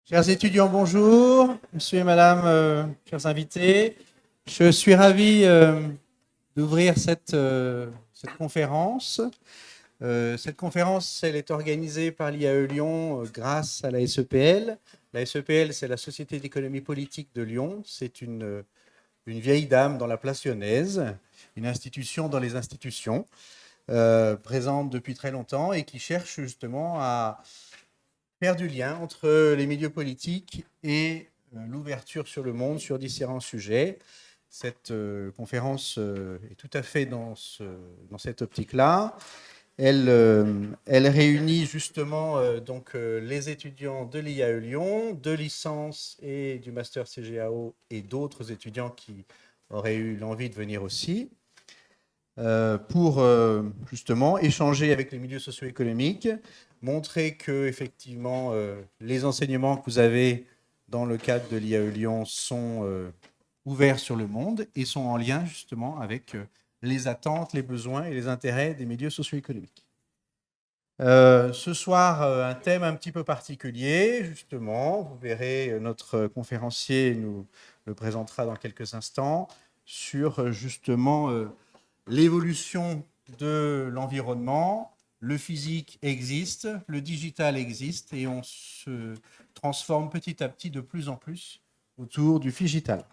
Chers étudiants, bonjour. Monsieur et madame, chers invités. Je suis ravi d'ouvrir cette conférence. Cette conférence, elle est organisée par l'IAE Lyon grâce à la SEPL. La SEPL, c'est la Société d'économie politique de Lyon. C'est une vieille dame dans la place lyonnaise, une institution dans les institutions, présente depuis très longtemps et qui cherche justement à faire du lien entre les milieux politiques et l'ouverture sur le monde sur différents sujets. Cette conférence est tout à fait dans cette optique-là. Elle réunit justement les étudiants de l'IAE Lyon, de licence et du master CGAO et d'autres étudiants qui auraient eu l'envie de venir aussi pour justement échanger avec les milieux socio-économiques, montrer que effectivement les enseignements que vous avez dans le cadre de l'IAE Lyon sont ouverts sur le monde et sont en lien justement avec les attentes, les besoins et les intérêts des milieux socio-économiques. Ce soir, un thème un petit peu particulier, justement. Vous verrez, notre conférencier nous le présentera dans quelques instants, sur justement l'évolution de l'environnement. Le physique existe, le digital existe, et on se transforme petit à petit de plus en plus autour du figital.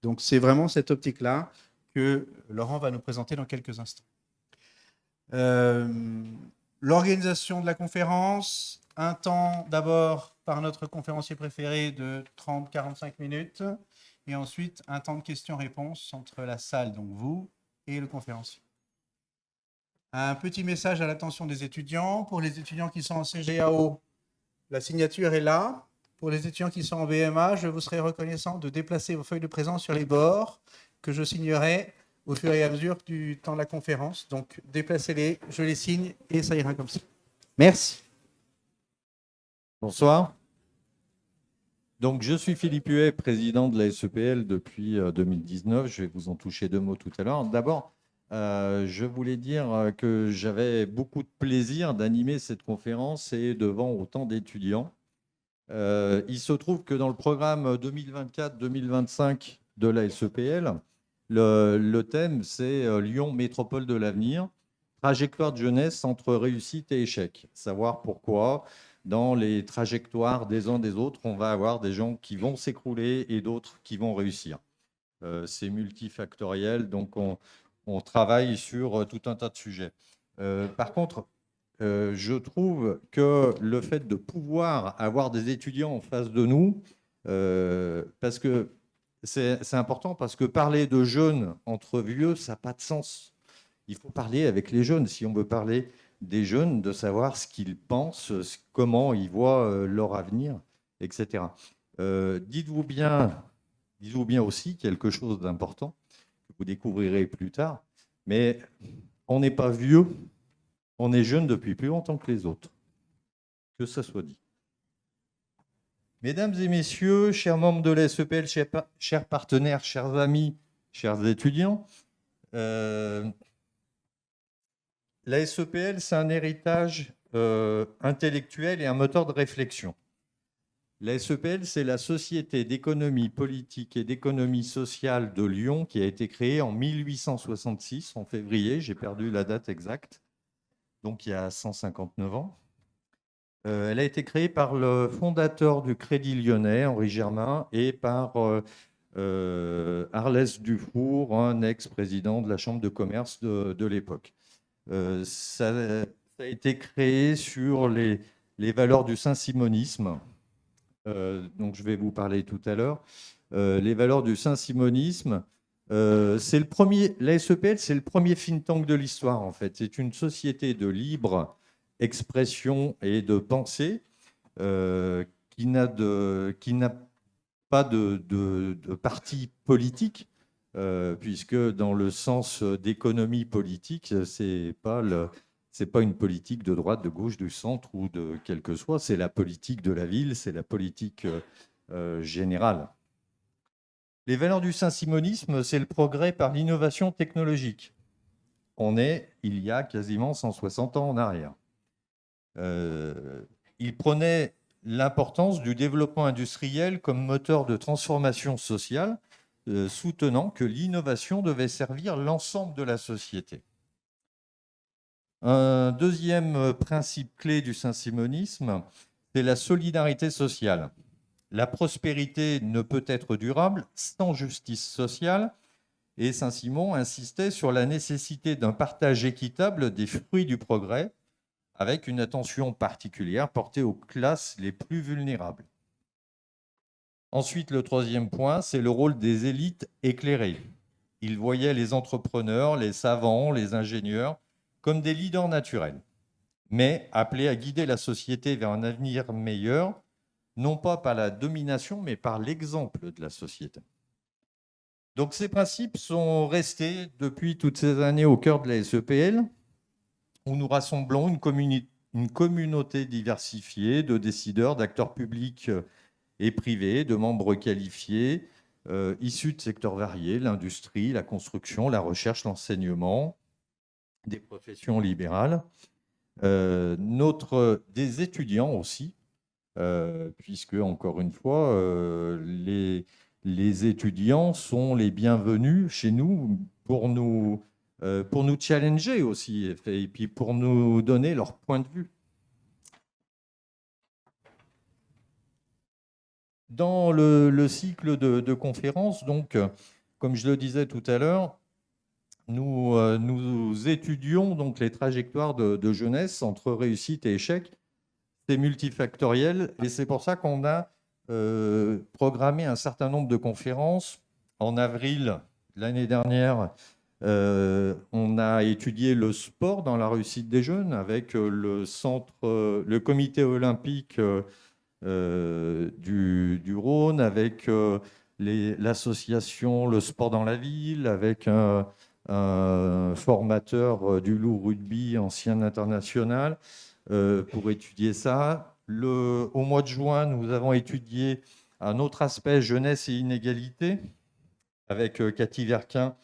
Donc c'est vraiment cette optique-là que Laurent va nous présenter dans quelques instants. L'organisation de la conférence, un temps d'abord par notre conférencier préféré de 30-45 minutes, et ensuite un temps de questions-réponses entre la salle, donc vous, et le conférencier. Un petit message à l'attention des étudiants. Pour les étudiants qui sont en CGAO, la signature est là. Pour les étudiants qui sont en BMA, je vous serai reconnaissant de déplacer vos feuilles de présence sur les bords que je signerai au fur et à mesure du temps de la conférence. Donc, déplacez-les, je les signe et ça ira comme ça. Merci. Bonsoir. Donc, je suis Philippe Huet, président de la SEPL depuis 2019. Je vais vous en toucher deux mots tout à l'heure. D'abord, je voulais dire que j'avais beaucoup de plaisir d'animer cette conférence et devant autant d'étudiants. Il se trouve que dans le programme 2024-2025 de la SEPL, le thème, c'est Lyon, métropole de l'avenir, trajectoire de jeunesse entre réussite et échec. Savoir pourquoi, dans les trajectoires des uns des autres, on va avoir des gens qui vont s'écrouler et d'autres qui vont réussir. C'est multifactoriel, donc on travaille sur tout un tas de sujets. Par contre, je trouve que le fait de pouvoir avoir des étudiants en face de nous, parce que c'est important, parce que parler de jeunes entre vieux, ça n'a pas de sens. Il faut parler avec les jeunes. Si on veut parler des jeunes, de savoir ce qu'ils pensent, comment ils voient leur avenir, etc. Dites-vous bien aussi quelque chose d'important que vous découvrirez plus tard, mais on n'est pas vieux, on est jeune depuis plus longtemps que les autres. Que ça soit dit. Mesdames et messieurs, chers membres de la SEPL, chers partenaires, chers amis, chers étudiants, la SEPL, c'est un héritage intellectuel et un moteur de réflexion. La SEPL, c'est la Société d'économie politique et d'économie sociale de Lyon qui a été créée en 1866, en février, j'ai perdu la date exacte, donc il y a 159 ans. Elle a été créée par le fondateur du Crédit Lyonnais, Henri Germain, et par Arlès Dufour, un ex-président de la Chambre de commerce de l'époque. Ça a été créé sur les valeurs du saint-simonisme, donc je vais vous parler tout à l'heure. Les valeurs du saint-simonisme, la SEPL, c'est le premier think tank de l'histoire, en fait. C'est une société de libre expression et de pensée qui n'a pas de parti politique, puisque dans le sens d'économie politique, c'est pas une politique de droite, de gauche, du centre ou de quel que soit, c'est la politique de la ville, c'est la politique générale. Les valeurs du saint-simonisme, c'est le progrès par l'innovation technologique. On est, il y a quasiment 160 ans en arrière. Il prenait l'importance du développement industriel comme moteur de transformation sociale, soutenant que l'innovation devait servir l'ensemble de la société. Un deuxième principe clé du saint-simonisme, c'est la solidarité sociale. La prospérité ne peut être durable sans justice sociale, et Saint-Simon insistait sur la nécessité d'un partage équitable des fruits du progrès, avec une attention particulière portée aux classes les plus vulnérables. Ensuite, le troisième point, c'est le rôle des élites éclairées. Il voyait les entrepreneurs, les savants, les ingénieurs comme des leaders naturels, mais appelés à guider la société vers un avenir meilleur, non pas par la domination, mais par l'exemple de la société. Donc ces principes sont restés depuis toutes ces années au cœur de la SEPL, où nous rassemblons une communauté diversifiée de décideurs, d'acteurs publics et privés, de membres qualifiés, issus de secteurs variés, l'industrie, la construction, la recherche, l'enseignement, des professions libérales, des étudiants aussi, puisque, encore une fois, les étudiants sont les bienvenus chez nous pour nous challenger aussi, et puis pour nous donner leur point de vue. Dans le cycle de conférences, donc, comme je le disais tout à l'heure, nous étudions donc les trajectoires de jeunesse entre réussite et échec. C'est multifactoriel et c'est pour ça qu'on a programmé un certain nombre de conférences. En avril l'année dernière, on a étudié le sport dans la réussite des jeunes avec le comité olympique du Rhône, avec l'association Le Sport dans la Ville, avec un formateur du Loup Rugby, ancien international, pour étudier ça. Au mois de juin, nous avons étudié un autre aspect, jeunesse et inégalité, avec Cathy Verquin,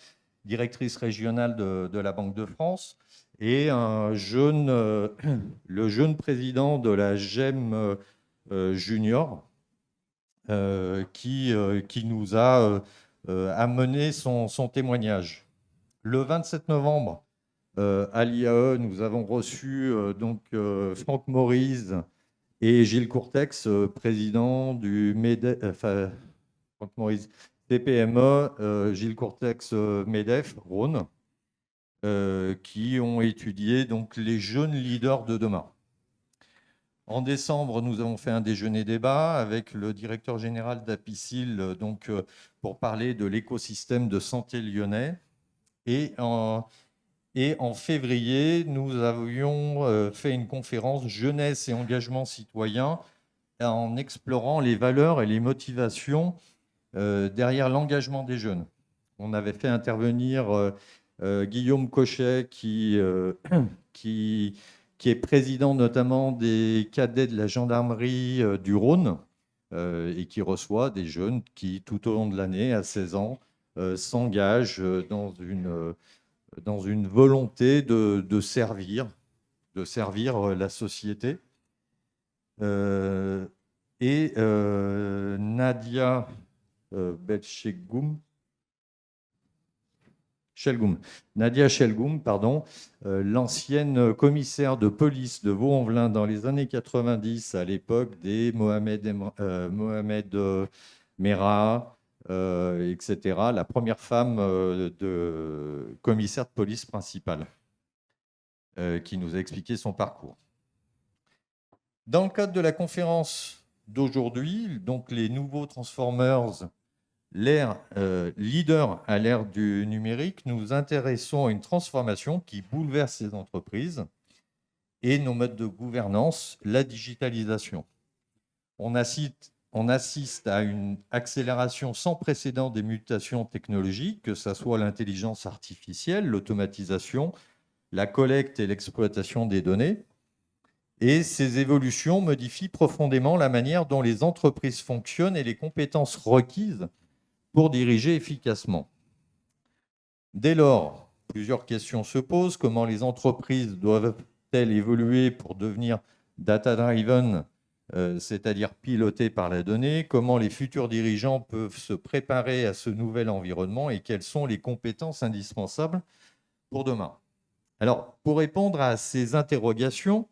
directrice régionale de la Banque de France, et le jeune président de la GEM Junior, qui nous a amené son témoignage. Le 27 novembre, à l'IAE, nous avons reçu Franck Maurice et Gilles Courtex, président du Franck Maurice TPME, Gilles Courtex MEDEF Rhône, qui ont étudié donc les jeunes leaders de demain. En décembre, nous avons fait un déjeuner-débat avec le directeur général d'Apicil, pour parler de l'écosystème de santé lyonnais. Et en février, nous avions fait une conférence jeunesse et engagement citoyen en explorant les valeurs et les motivations derrière l'engagement des jeunes. On avait fait intervenir Guillaume Cochet, qui est président notamment des cadets de la gendarmerie du Rhône et qui reçoit des jeunes qui, tout au long de l'année, à 16 ans, s'engagent dans une volonté de servir la société. Nadia Chelgoum, l'ancienne commissaire de police de Vaux-en-Velin dans les années 90, à l'époque des Mohamed Merah, etc., la première femme de commissaire de police principale, qui nous a expliqué son parcours. Dans le cadre de la conférence d'aujourd'hui, donc les nouveaux Transformers, l'ère leader à l'ère du numérique, nous nous intéressons à une transformation qui bouleverse les entreprises et nos modes de gouvernance, la digitalisation. On assiste à une accélération sans précédent des mutations technologiques, que ce soit l'intelligence artificielle, l'automatisation, la collecte et l'exploitation des données. Et ces évolutions modifient profondément la manière dont les entreprises fonctionnent et les compétences requises pour diriger efficacement. Dès lors, plusieurs questions se posent. Comment les entreprises doivent-elles évoluer pour devenir data-driven c'est-à-dire pilotée par la donnée, comment les futurs dirigeants peuvent se préparer à ce nouvel environnement et quelles sont les compétences indispensables pour demain. Alors, pour répondre à ces interrogations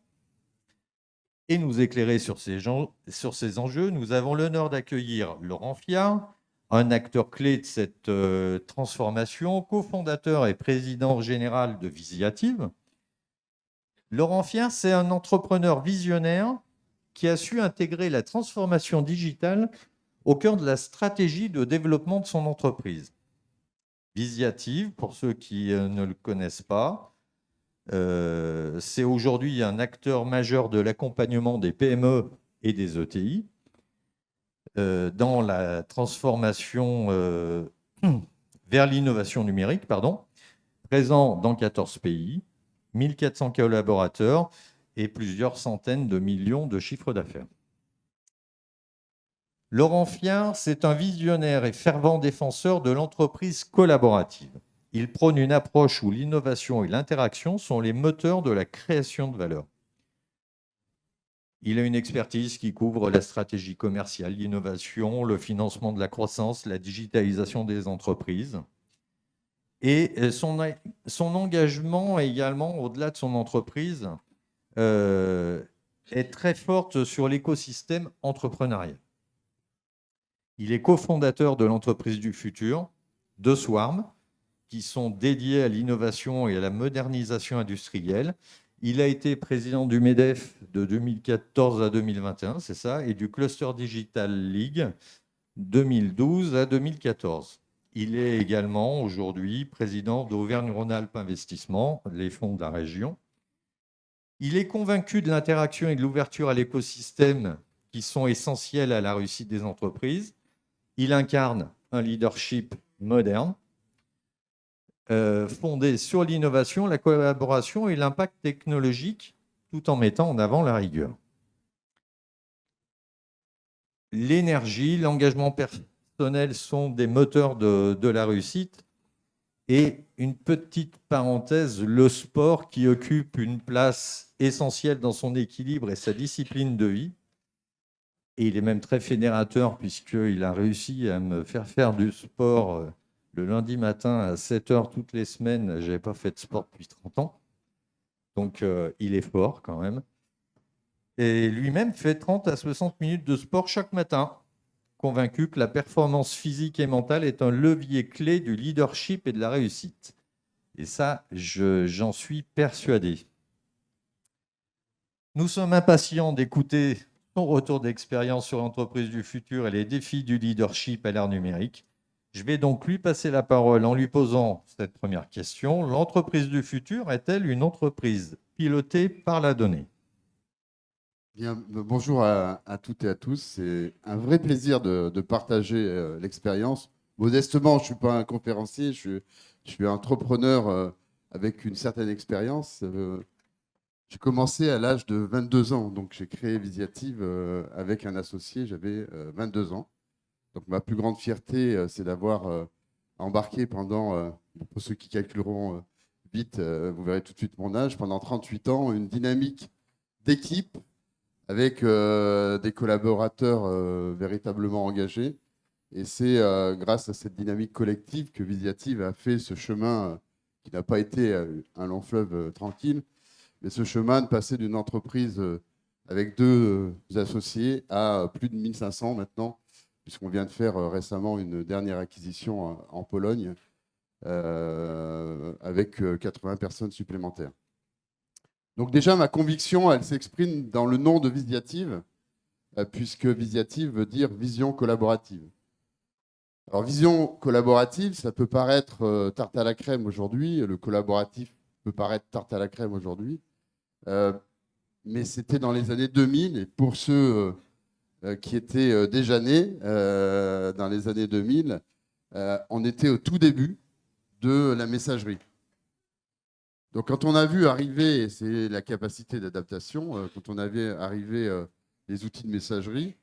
et nous éclairer sur ces enjeux, nous avons l'honneur d'accueillir Laurent Fiat, un acteur clé de cette transformation, cofondateur et président général de Visiative. Laurent Fiat, c'est un entrepreneur visionnaire qui a su intégrer la transformation digitale au cœur de la stratégie de développement de son entreprise. Visiative, pour ceux qui ne le connaissent pas, c'est aujourd'hui un acteur majeur de l'accompagnement des PME et des ETI dans la transformation vers l'innovation numérique, présent dans 14 pays, 1400 collaborateurs et plusieurs centaines de millions de chiffres d'affaires. Laurent Fiat, c'est un visionnaire et fervent défenseur de l'entreprise collaborative. Il prône une approche où l'innovation et l'interaction sont les moteurs de la création de valeur. Il a une expertise qui couvre la stratégie commerciale, l'innovation, le financement de la croissance, la digitalisation des entreprises. Et son engagement également, au-delà de son entreprise, est très forte sur l'écosystème entrepreneurial. Il est cofondateur de l'entreprise du futur, de Swarm, qui sont dédiés à l'innovation et à la modernisation industrielle. Il a été président du MEDEF de 2014 à 2021, c'est ça, et du Cluster Digital League 2012 à 2014. Il est également aujourd'hui président d'Auvergne-Rhône-Alpes Investissement, les fonds de la région. Il est convaincu de l'interaction et de l'ouverture à l'écosystème qui sont essentiels à la réussite des entreprises. Il incarne un leadership moderne, fondé sur l'innovation, la collaboration et l'impact technologique, tout en mettant en avant la rigueur. L'énergie, l'engagement personnel sont des moteurs de la réussite. Et une petite parenthèse, le sport qui occupe une place essentielle dans son équilibre et sa discipline de vie. Et il est même très fédérateur puisqu'il a réussi à me faire faire du sport le lundi matin à 7h toutes les semaines. Je n'avais pas fait de sport depuis 30 ans. Donc, il est fort quand même. Et lui-même fait 30 à 60 minutes de sport chaque matin, convaincu que la performance physique et mentale est un levier clé du leadership et de la réussite. Et ça, j'en suis persuadé. Nous sommes impatients d'écouter son retour d'expérience sur l'entreprise du futur et les défis du leadership à l'ère numérique. Je vais donc lui passer la parole en lui posant cette première question. L'entreprise du futur est-elle une entreprise pilotée par la donnée ? Bien, bonjour à toutes et à tous. C'est un vrai plaisir de partager l'expérience. Modestement, je ne suis pas un conférencier, je suis entrepreneur avec une certaine expérience. J'ai commencé à l'âge de 22 ans, donc j'ai créé Visiative avec un associé, j'avais 22 ans. Donc ma plus grande fierté, c'est d'avoir embarqué pendant, pour ceux qui calculeront vite, vous verrez tout de suite mon âge, pendant 38 ans, une dynamique d'équipe avec des collaborateurs véritablement engagés. Et c'est grâce à cette dynamique collective que Visiative a fait ce chemin qui n'a pas été un long fleuve tranquille, mais ce chemin de passer d'une entreprise avec deux associés à plus de 1500 maintenant, puisqu'on vient de faire récemment une dernière acquisition en Pologne avec 80 personnes supplémentaires. Donc déjà, ma conviction, elle s'exprime dans le nom de Visiative, puisque Visiative veut dire vision collaborative. Alors, vision collaborative, ça peut paraître tarte à la crème aujourd'hui, le collaboratif peut paraître tarte à la crème aujourd'hui, mais c'était dans les années 2000, et pour ceux qui étaient déjà nés dans les années 2000, on était au tout début de la messagerie. Donc, quand on a vu arriver, et c'est la capacité d'adaptation, quand on a vu arriver les outils de messagerie,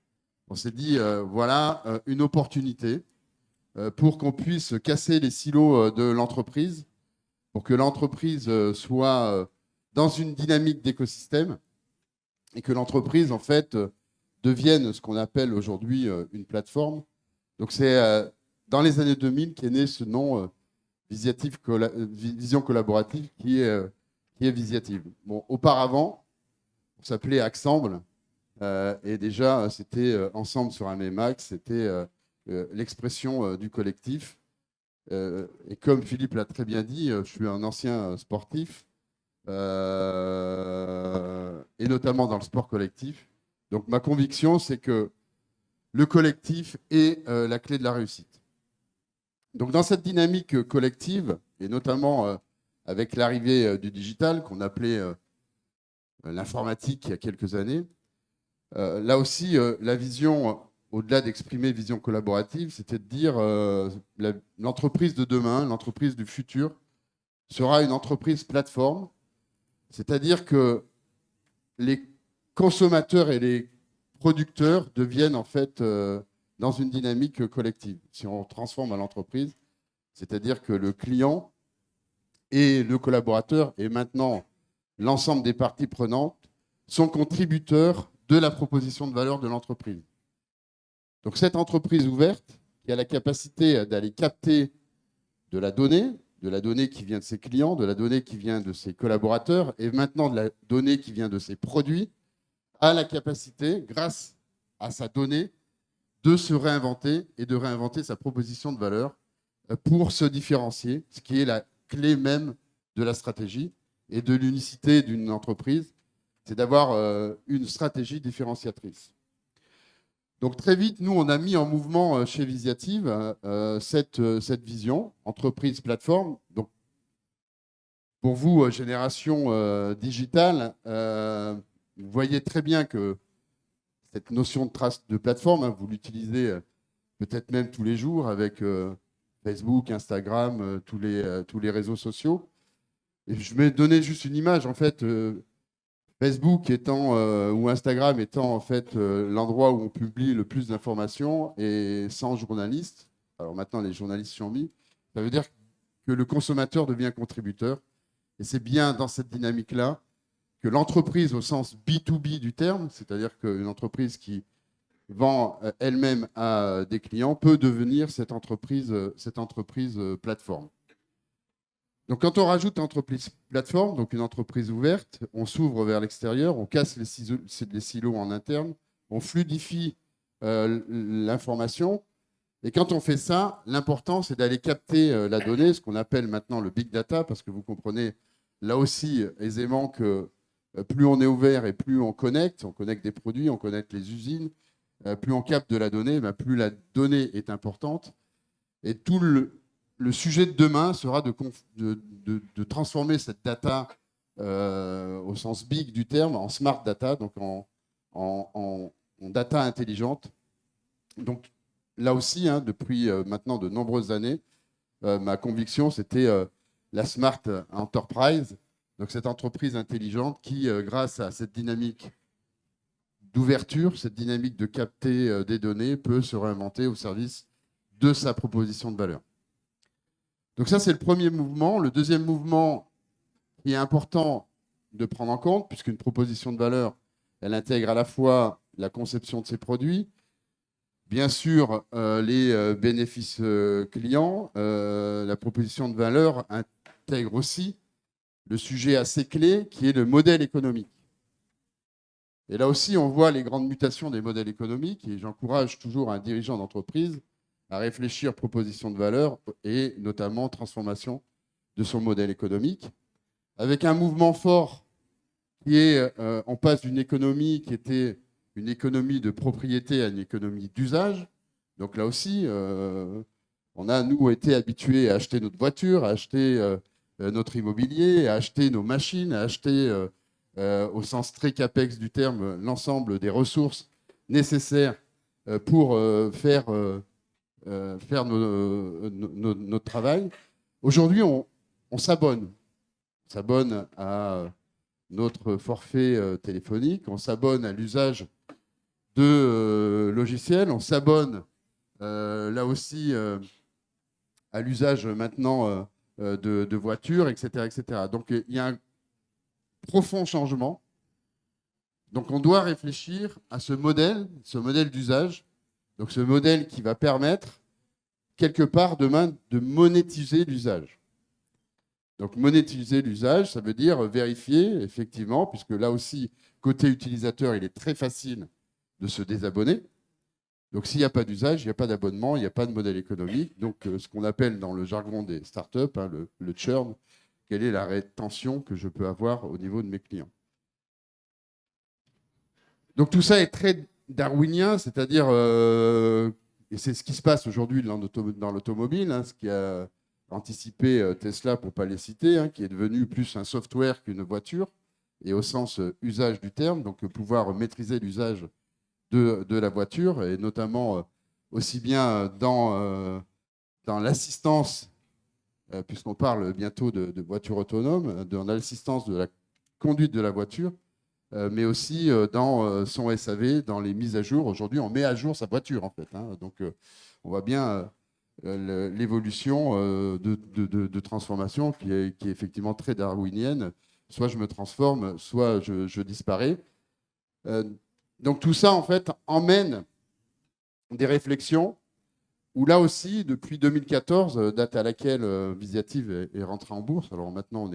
on s'est dit, voilà une opportunité pour qu'on puisse casser les silos de l'entreprise, pour que l'entreprise soit dans une dynamique d'écosystème et que l'entreprise, en fait, devienne ce qu'on appelle aujourd'hui une plateforme. Donc c'est dans les années 2000 qu'est né ce nom Vision collaborative qui est Visiative. Bon, auparavant, on s'appelait Axamble et déjà c'était ensemble sur un même axe, c'était l'expression du collectif. Et comme Philippe l'a très bien dit, je suis un ancien sportif et notamment dans le sport collectif. Donc ma conviction, c'est que le collectif est la clé de la réussite. Donc dans cette dynamique collective, et notamment avec l'arrivée du digital, qu'on appelait l'informatique il y a quelques années, là aussi, la vision, au-delà d'exprimer vision collaborative, c'était de dire l'entreprise de demain, l'entreprise du futur, sera une entreprise plateforme, c'est-à-dire que les consommateurs et les producteurs deviennent en fait dans une dynamique collective. Si on transforme à l'entreprise, c'est-à-dire que le client et le collaborateur et maintenant l'ensemble des parties prenantes sont contributeurs de la proposition de valeur de l'entreprise. Donc cette entreprise ouverte qui a la capacité d'aller capter de la donnée qui vient de ses clients, de la donnée qui vient de ses collaborateurs et maintenant de la donnée qui vient de ses produits, a la capacité, grâce à sa donnée, de se réinventer et de réinventer sa proposition de valeur pour se différencier, ce qui est la clé même de la stratégie et de l'unicité d'une entreprise, c'est d'avoir une stratégie différenciatrice. Donc très vite, nous, on a mis en mouvement chez Visiative cette vision, entreprise, plateforme. Donc, pour vous, génération digitale, vous voyez très bien que cette notion de plateforme, vous l'utilisez peut-être même tous les jours avec Facebook, Instagram, tous les réseaux sociaux. Et je vais donner juste une image. En fait, Facebook étant ou Instagram étant en fait l'endroit où on publie le plus d'informations et sans journalistes. Alors maintenant, les journalistes sont mis. Ça veut dire que le consommateur devient contributeur. Et c'est bien dans cette dynamique-là que l'entreprise, au sens B2B du terme, c'est-à-dire qu'une entreprise qui vend elle-même à des clients, peut devenir cette entreprise plateforme. Donc, quand on rajoute entreprise plateforme, donc une entreprise ouverte, on s'ouvre vers l'extérieur, on casse les silos en interne, on fluidifie l'information. Et quand on fait ça, l'important, c'est d'aller capter la donnée, ce qu'on appelle maintenant le big data, parce que vous comprenez là aussi aisément que plus on est ouvert et plus on connecte des produits, on connecte les usines, plus on capte de la donnée, plus la donnée est importante. Et tout le sujet de demain sera de transformer cette data au sens big du terme en smart data, donc en data intelligente. Donc là aussi, depuis maintenant de nombreuses années, ma conviction, c'était la smart enterprise, donc cette entreprise intelligente qui, grâce à cette dynamique d'ouverture, cette dynamique de capter des données, peut se réinventer au service de sa proposition de valeur. Donc ça, c'est le premier mouvement. Le deuxième mouvement qui est important de prendre en compte, puisqu'une proposition de valeur, elle intègre à la fois la conception de ses produits, bien sûr les bénéfices clients, la proposition de valeur intègre aussi le sujet assez clé qui est le modèle économique. Et là aussi, on voit les grandes mutations des modèles économiques et j'encourage toujours un dirigeant d'entreprise à réfléchir proposition de valeur et notamment transformation de son modèle économique, avec un mouvement fort qui est, on passe d'une économie qui était une économie de propriété à une économie d'usage. Donc là aussi, on a, nous, été habitués à acheter notre voiture, à acheter notre immobilier, à acheter nos machines, à acheter, au sens très capex du terme, l'ensemble des ressources nécessaires pour faire notre travail. Aujourd'hui, on s'abonne. On s'abonne à notre forfait téléphonique, on s'abonne à l'usage de logiciels, on s'abonne là aussi à l'usage maintenant de voitures, etc., etc. Donc il y a un profond changement Donc on doit réfléchir à ce modèle d'usage, donc ce modèle qui va permettre quelque part demain de monétiser l'usage. Donc monétiser l'usage, ça veut dire vérifier effectivement, puisque là aussi, côté utilisateur, il est très facile de se désabonner. Donc s'il n'y a pas d'usage, il n'y a pas d'abonnement, il n'y a pas de modèle économique. Donc ce qu'on appelle dans le jargon des startups, hein, le churn, quelle est la rétention que je peux avoir au niveau de mes clients. Donc tout ça est très darwinien, c'est-à-dire, et c'est ce qui se passe aujourd'hui dans l'automobile, hein, ce qui a anticipé Tesla, pour ne pas les citer, hein, qui est devenu plus un software qu'une voiture, et au sens usage du terme, donc pouvoir maîtriser l'usage de la voiture, et notamment aussi bien dans l'assistance, puisqu'on parle bientôt de voiture autonome, dans l'assistance de la conduite de la voiture, mais aussi dans son SAV, dans les mises à jour. Aujourd'hui, on met à jour sa voiture, en fait. Hein. Donc, on voit bien l'évolution de transformation qui est effectivement très darwinienne. Soit je me transforme, soit je disparais. Donc, tout ça, en fait, emmène des réflexions où, là aussi, depuis 2014, date à laquelle Visiative est rentrée en bourse, alors maintenant,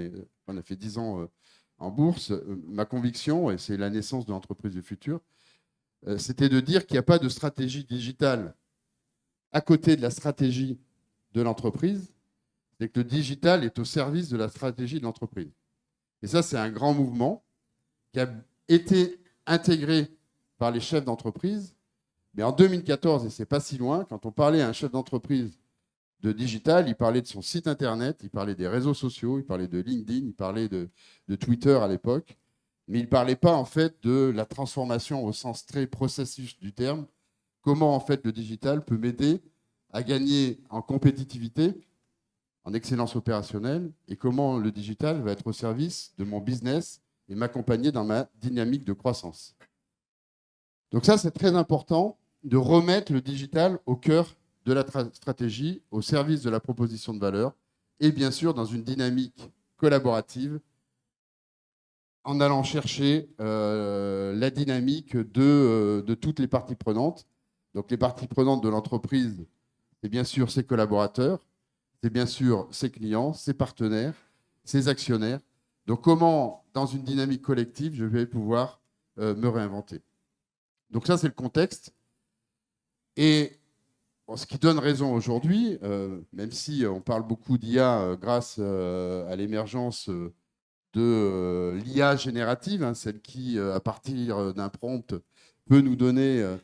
on a fait 10 ans en bourse, ma conviction, et c'est la naissance de l'entreprise du futur, c'était de dire qu'il n'y a pas de stratégie digitale à côté de la stratégie de l'entreprise, c'est que le digital est au service de la stratégie de l'entreprise. Et ça, c'est un grand mouvement qui a été intégré par les chefs d'entreprise. Mais en 2014, et c'est pas si loin, quand on parlait à un chef d'entreprise de digital, il parlait de son site internet, il parlait des réseaux sociaux, il parlait de LinkedIn, il parlait de Twitter à l'époque, mais il ne parlait pas en fait de la transformation au sens très processus du terme. Comment en fait le digital peut m'aider à gagner en compétitivité, en excellence opérationnelle, et comment le digital va être au service de mon business et m'accompagner dans ma dynamique de croissance. Donc ça, c'est très important de remettre le digital au cœur de la stratégie, au service de la proposition de valeur, et bien sûr dans une dynamique collaborative, en allant chercher la dynamique de toutes les parties prenantes. Donc les parties prenantes de l'entreprise, c'est bien sûr ses collaborateurs, c'est bien sûr ses clients, ses partenaires, ses actionnaires. Donc comment, dans une dynamique collective, je vais pouvoir me réinventer. Donc ça, c'est le contexte. Et ce qui donne raison aujourd'hui, même si on parle beaucoup d'IA grâce à l'émergence de l'IA générative, hein, celle qui, à partir d'un prompt, peut nous donner,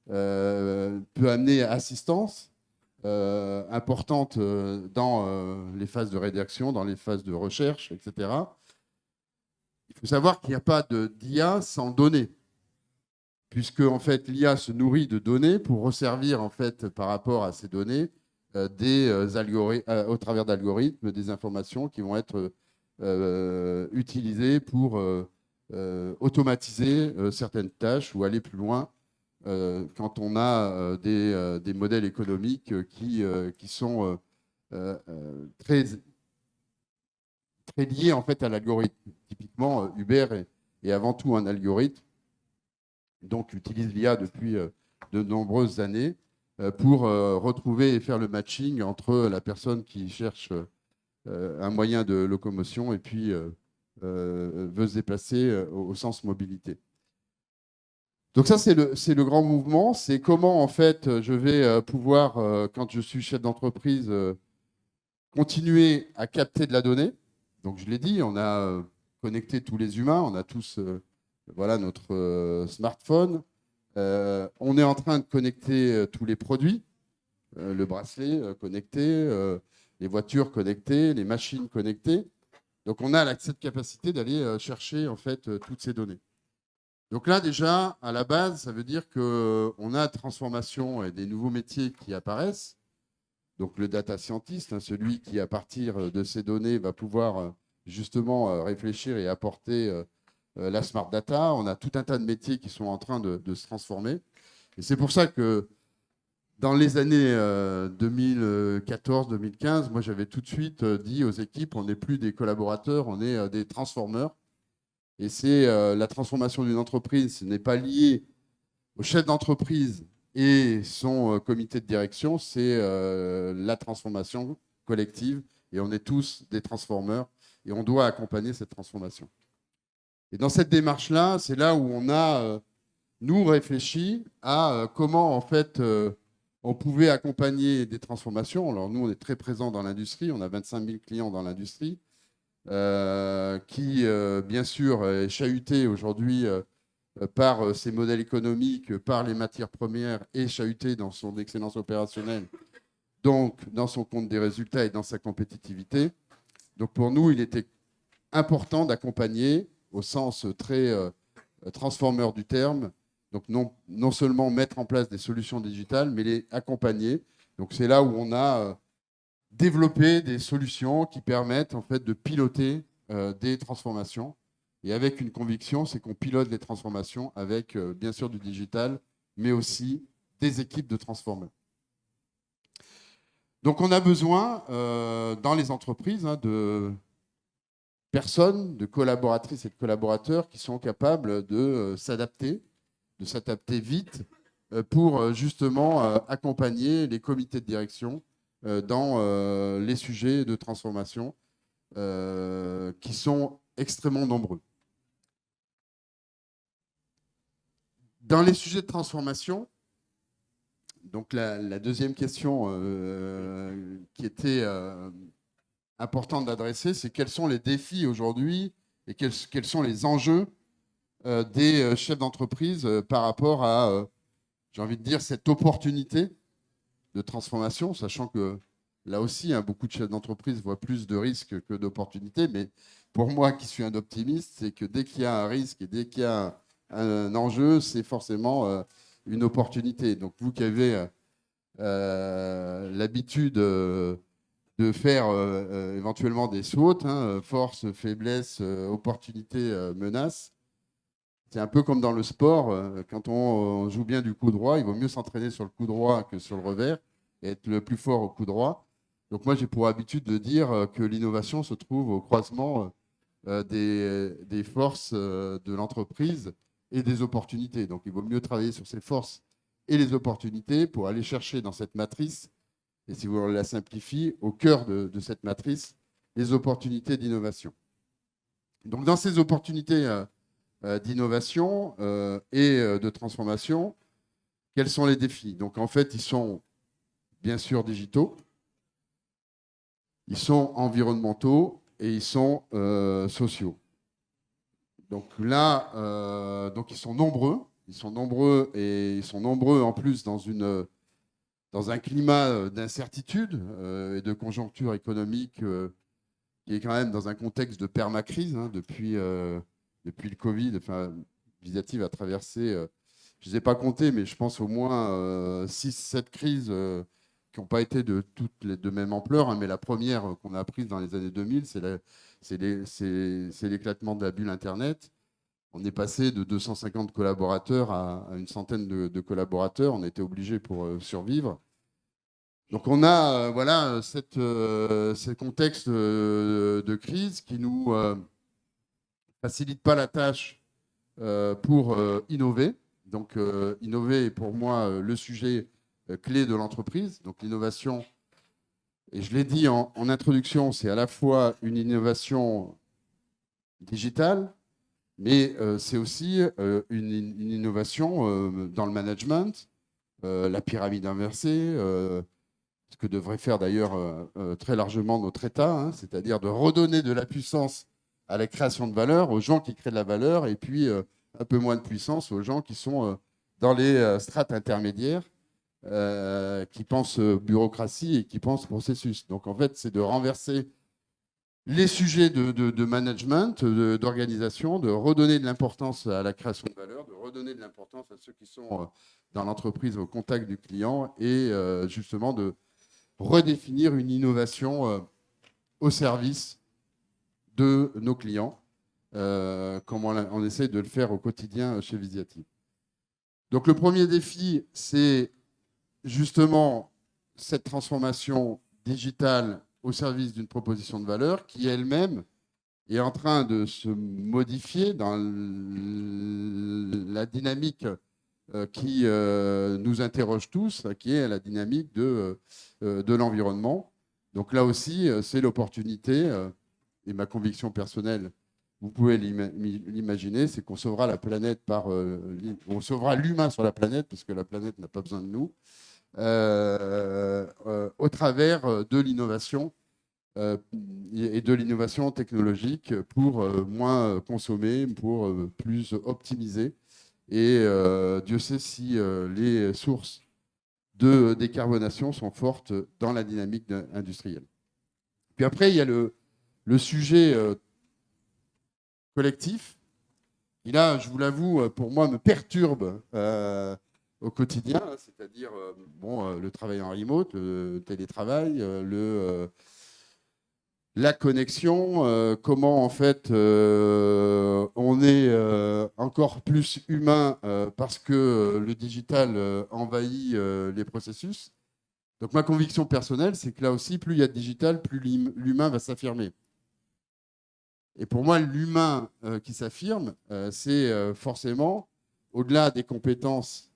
peut amener assistance importante dans les phases de rédaction, dans les phases de recherche, etc. Il faut savoir qu'il n'y a pas d'IA sans données, puisque en fait, l'IA se nourrit de données pour resservir en fait, par rapport à ces données au travers d'algorithmes, des informations qui vont être utilisées pour automatiser certaines tâches ou aller plus loin quand on a des modèles économiques qui sont très, très liés en fait, à l'algorithme. Typiquement, Uber est avant tout un algorithme, donc utilise l'IA depuis de nombreuses années pour retrouver et faire le matching entre la personne qui cherche un moyen de locomotion et puis veut se déplacer au sens mobilité. Donc ça, c'est le grand mouvement. C'est comment, en fait, je vais pouvoir, quand je suis chef d'entreprise, continuer à capter de la donnée. Donc, je l'ai dit, on a connecté tous les humains, on a tous voilà, notre smartphone. On est en train de connecter tous les produits, le bracelet connecté, les voitures connectées, les machines connectées. Donc, on a cette capacité d'aller chercher, en fait, toutes ces données. Donc là, déjà, à la base, ça veut dire qu'on a transformation et des nouveaux métiers qui apparaissent. Donc le data scientist, hein, celui qui, à partir de ces données, va pouvoir justement réfléchir et apporter la smart data. On a tout un tas de métiers qui sont en train de se transformer. Et c'est pour ça que dans les années 2014-2015, moi, j'avais tout de suite dit aux équipes, on n'est plus des collaborateurs, on est des transformeurs. Et c'est la transformation d'une entreprise, ce n'est pas lié au chef d'entreprise et son comité de direction, c'est la transformation collective. Et on est tous des transformeurs et on doit accompagner cette transformation. Et dans cette démarche-là, c'est là où on a, nous, réfléchi à comment, en fait, on pouvait accompagner des transformations. Alors, nous, on est très présents dans l'industrie. On a 25 000 clients dans l'industrie qui, bien sûr, est chahuté aujourd'hui par ses modèles économiques, par les matières premières et chahuté dans son excellence opérationnelle, donc dans son compte des résultats et dans sa compétitivité. Donc, pour nous, il était important d'accompagner au sens très transformeur du terme. Donc non seulement mettre en place des solutions digitales, mais les accompagner. Donc c'est là où on a développé des solutions qui permettent en fait de piloter des transformations. Et avec une conviction, c'est qu'on pilote les transformations avec bien sûr du digital, mais aussi des équipes de transformeurs. Donc on a besoin dans les entreprises de personnes, de collaboratrices et de collaborateurs qui sont capables de s'adapter vite pour justement accompagner les comités de direction dans les sujets de transformation qui sont extrêmement nombreux. Dans les sujets de transformation, donc la deuxième question qui était importante d'adresser, c'est quels sont les défis aujourd'hui et quels sont les enjeux des chefs d'entreprise par rapport à, j'ai envie de dire, cette opportunité de transformation, sachant que là aussi, beaucoup de chefs d'entreprise voient plus de risques que d'opportunités. Mais pour moi, qui suis un optimiste, c'est que dès qu'il y a un risque et dès qu'il y a un enjeu, c'est forcément une opportunité. Donc, vous qui avez l'habitude de faire éventuellement des SWOT, force, faiblesse, opportunité, menace. C'est un peu comme dans le sport, quand on joue bien du coup droit, il vaut mieux s'entraîner sur le coup droit que sur le revers et être le plus fort au coup droit. Donc moi, j'ai pour habitude de dire que l'innovation se trouve au croisement des forces de l'entreprise et des opportunités. Donc il vaut mieux travailler sur ces forces et les opportunités pour aller chercher dans cette matrice, et si vous la simplifiez, au cœur de cette matrice, les opportunités d'innovation. Donc dans ces opportunités d'innovation et de transformation, quels sont les défis? Donc en fait, ils sont bien sûr digitaux, ils sont environnementaux et ils sont sociaux. Donc là, donc ils sont nombreux et ils sont nombreux en plus dans un climat d'incertitude et de conjoncture économique qui est quand même dans un contexte de permacrise depuis le Covid. Enfin, Visative a traversé, je ne les ai pas comptés, mais je pense au moins 6-7 crises qui n'ont pas été de même ampleur. Mais la première qu'on a prise dans les années 2000, c'est l'éclatement de la bulle Internet. On est passé de 250 collaborateurs à une centaine de collaborateurs. On était obligé pour survivre. Donc on a voilà ce contexte de crise qui nous facilite pas la tâche pour innover. Donc innover est pour moi le sujet clé de l'entreprise. Donc l'innovation, et je l'ai dit en introduction, c'est à la fois une innovation digitale, mais c'est aussi une innovation dans le management, la pyramide inversée, ce que devrait faire d'ailleurs très largement notre État, c'est-à-dire de redonner de la puissance à la création de valeur, aux gens qui créent de la valeur, et puis un peu moins de puissance aux gens qui sont dans les strates intermédiaires, qui pensent bureaucratie et qui pensent processus. Donc en fait, c'est de renverser les sujets de management, d'organisation, de redonner de l'importance à la création de valeur, de redonner de l'importance à ceux qui sont dans l'entreprise au contact du client et justement de redéfinir une innovation au service de nos clients, comme on essaie de le faire au quotidien chez Visative. Donc le premier défi, c'est justement cette transformation digitale au service d'une proposition de valeur qui elle-même est en train de se modifier dans la dynamique qui nous interroge tous, qui est la dynamique de l'environnement. Donc là aussi, c'est l'opportunité, et ma conviction personnelle, vous pouvez l'imaginer, c'est qu'on sauvera la planète on sauvera l'humain sur la planète, parce que la planète n'a pas besoin de nous, au travers de l'innovation et de l'innovation technologique pour moins consommer, pour plus optimiser. Et Dieu sait si les sources de décarbonation sont fortes dans la dynamique industrielle. Puis après, il y a le sujet collectif. Et là, je vous l'avoue, pour moi, me perturbe au quotidien, c'est-à-dire le travail en remote, le télétravail, la connexion, comment en fait on est encore plus humain parce que le digital envahit les processus. Donc ma conviction personnelle, c'est que là aussi, plus il y a de digital, plus l'humain va s'affirmer. Et pour moi, l'humain qui s'affirme, c'est forcément, au-delà des compétences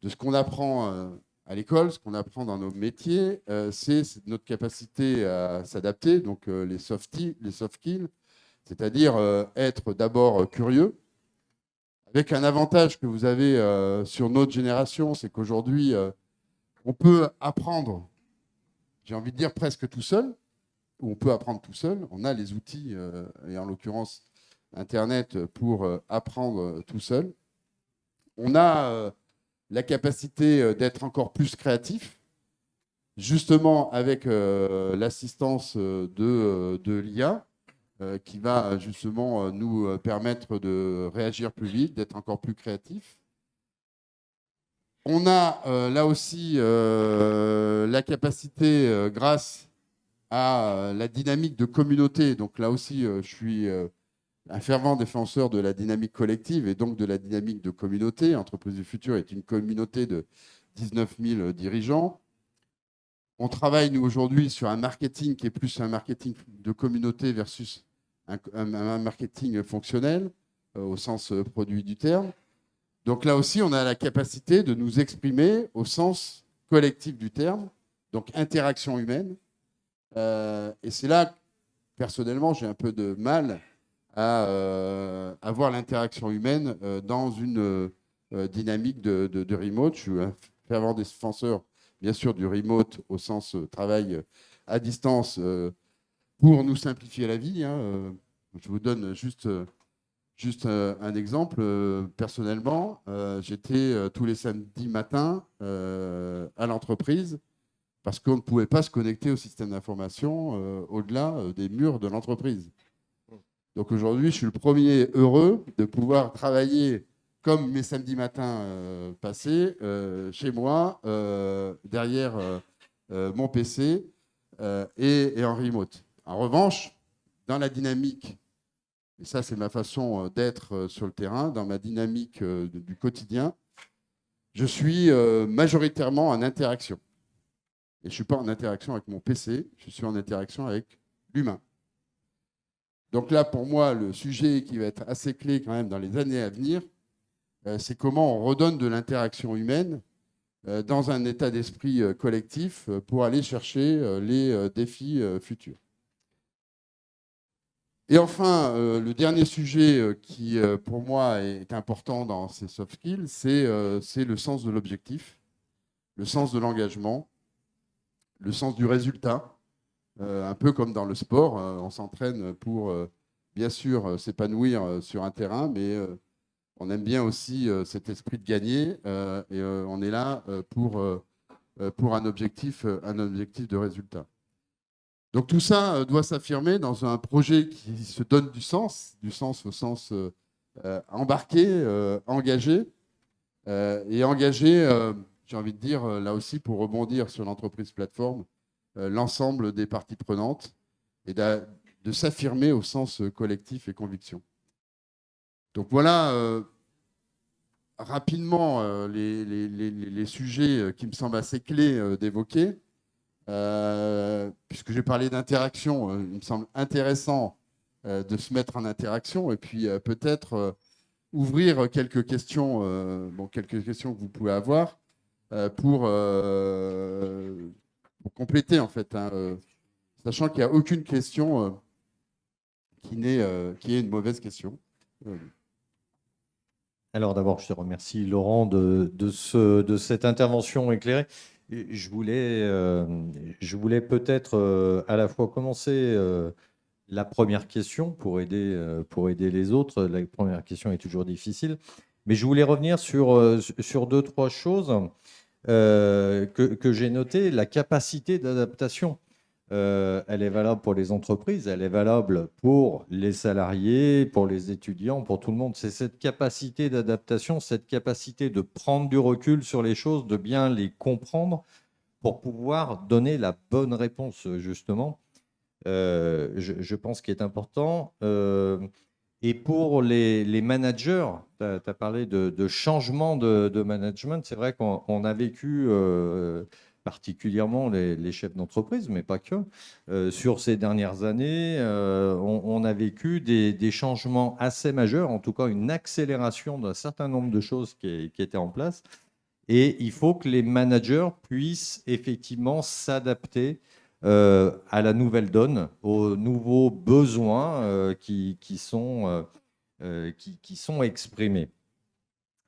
de ce qu'on apprend à l'école, ce qu'on apprend dans nos métiers, c'est notre capacité à s'adapter, donc les soft skills, c'est-à-dire être d'abord curieux. Avec un avantage que vous avez sur notre génération, c'est qu'aujourd'hui, on peut apprendre, j'ai envie de dire presque tout seul, ou on peut apprendre tout seul. On a les outils, et en l'occurrence Internet, pour apprendre tout seul. On a la capacité d'être encore plus créatif, justement avec l'assistance de l'IA, qui va justement nous permettre de réagir plus vite, d'être encore plus créatif. On a là aussi la capacité, grâce à la dynamique de communauté, donc là aussi je suis un fervent défenseur de la dynamique collective et donc de la dynamique de communauté. Entreprise du futur est une communauté de 19 000 dirigeants. On travaille, nous, aujourd'hui, sur un marketing qui est plus un marketing de communauté versus un marketing fonctionnel, au sens produit du terme. Donc là aussi, on a la capacité de nous exprimer au sens collectif du terme, donc interaction humaine. Et c'est là, personnellement, j'ai un peu de mal à avoir l'interaction humaine dans une dynamique de remote. Je suis un fervent défenseur, bien sûr, du remote au sens travail à distance pour nous simplifier la vie. Je vous donne juste un exemple. Personnellement, j'étais tous les samedis matins à l'entreprise parce qu'on ne pouvait pas se connecter au système d'information au-delà des murs de l'entreprise. Donc aujourd'hui, je suis le premier heureux de pouvoir travailler comme mes samedis matins passés, chez moi, derrière mon PC et en remote. En revanche, dans la dynamique, et ça c'est ma façon d'être sur le terrain, dans ma dynamique du quotidien, je suis majoritairement en interaction. Et je ne suis pas en interaction avec mon PC, je suis en interaction avec l'humain. Donc là, pour moi, le sujet qui va être assez clé quand même dans les années à venir, c'est comment on redonne de l'interaction humaine dans un état d'esprit collectif pour aller chercher les défis futurs. Et enfin, le dernier sujet qui, pour moi, est important dans ces soft skills, c'est le sens de l'objectif, le sens de l'engagement, le sens du résultat. Un peu comme dans le sport, on s'entraîne pour, bien sûr, s'épanouir sur un terrain, mais on aime bien aussi cet esprit de gagner et on est là pour un objectif de résultat. Donc tout ça doit s'affirmer dans un projet qui se donne du sens au sens embarqué, engagé, et engagé, j'ai envie de dire, là aussi pour rebondir sur l'entreprise plateforme, l'ensemble des parties prenantes et de s'affirmer au sens collectif et conviction. Donc voilà rapidement les sujets qui me semblent assez clés d'évoquer. Puisque j'ai parlé d'interaction, il me semble intéressant de se mettre en interaction et puis peut-être ouvrir quelques questions, quelques questions que vous pouvez avoir pour compléter en fait, hein, sachant qu'il n'y a aucune question qui est une mauvaise question. Alors d'abord, je te remercie Laurent de cette intervention éclairée. Et je voulais peut-être à la fois commencer la première question pour aider les autres. La première question est toujours difficile. Mais je voulais revenir sur deux, trois choses que j'ai notées. La capacité d'adaptation, elle est valable pour les entreprises, elle est valable pour les salariés, pour les étudiants, pour tout le monde. C'est cette capacité d'adaptation, cette capacité de prendre du recul sur les choses, de bien les comprendre pour pouvoir donner la bonne réponse, justement. Je pense qu'il est important. Et pour les managers, tu as parlé de changement de management. C'est vrai qu'on a vécu, particulièrement les chefs d'entreprise, mais pas que, sur ces dernières années, on a vécu des changements assez majeurs, en tout cas une accélération d'un certain nombre de choses qui étaient en place. Et il faut que les managers puissent effectivement s'adapter à la nouvelle donne, aux nouveaux besoins qui sont exprimés.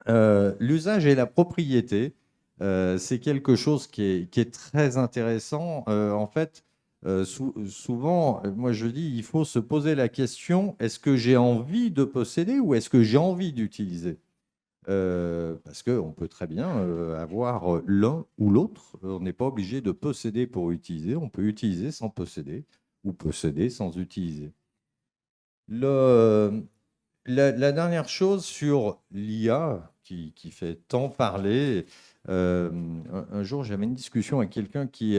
L'usage et la propriété, c'est quelque chose qui est très intéressant. En fait, souvent, moi je dis, il faut se poser la question, est-ce que j'ai envie de posséder ou est-ce que j'ai envie d'utiliser? Parce qu'on peut très bien avoir l'un ou l'autre. On n'est pas obligé de posséder pour utiliser. On peut utiliser sans posséder ou posséder sans utiliser. La dernière chose sur l'IA qui fait tant parler. Un jour, j'avais une discussion avec quelqu'un qui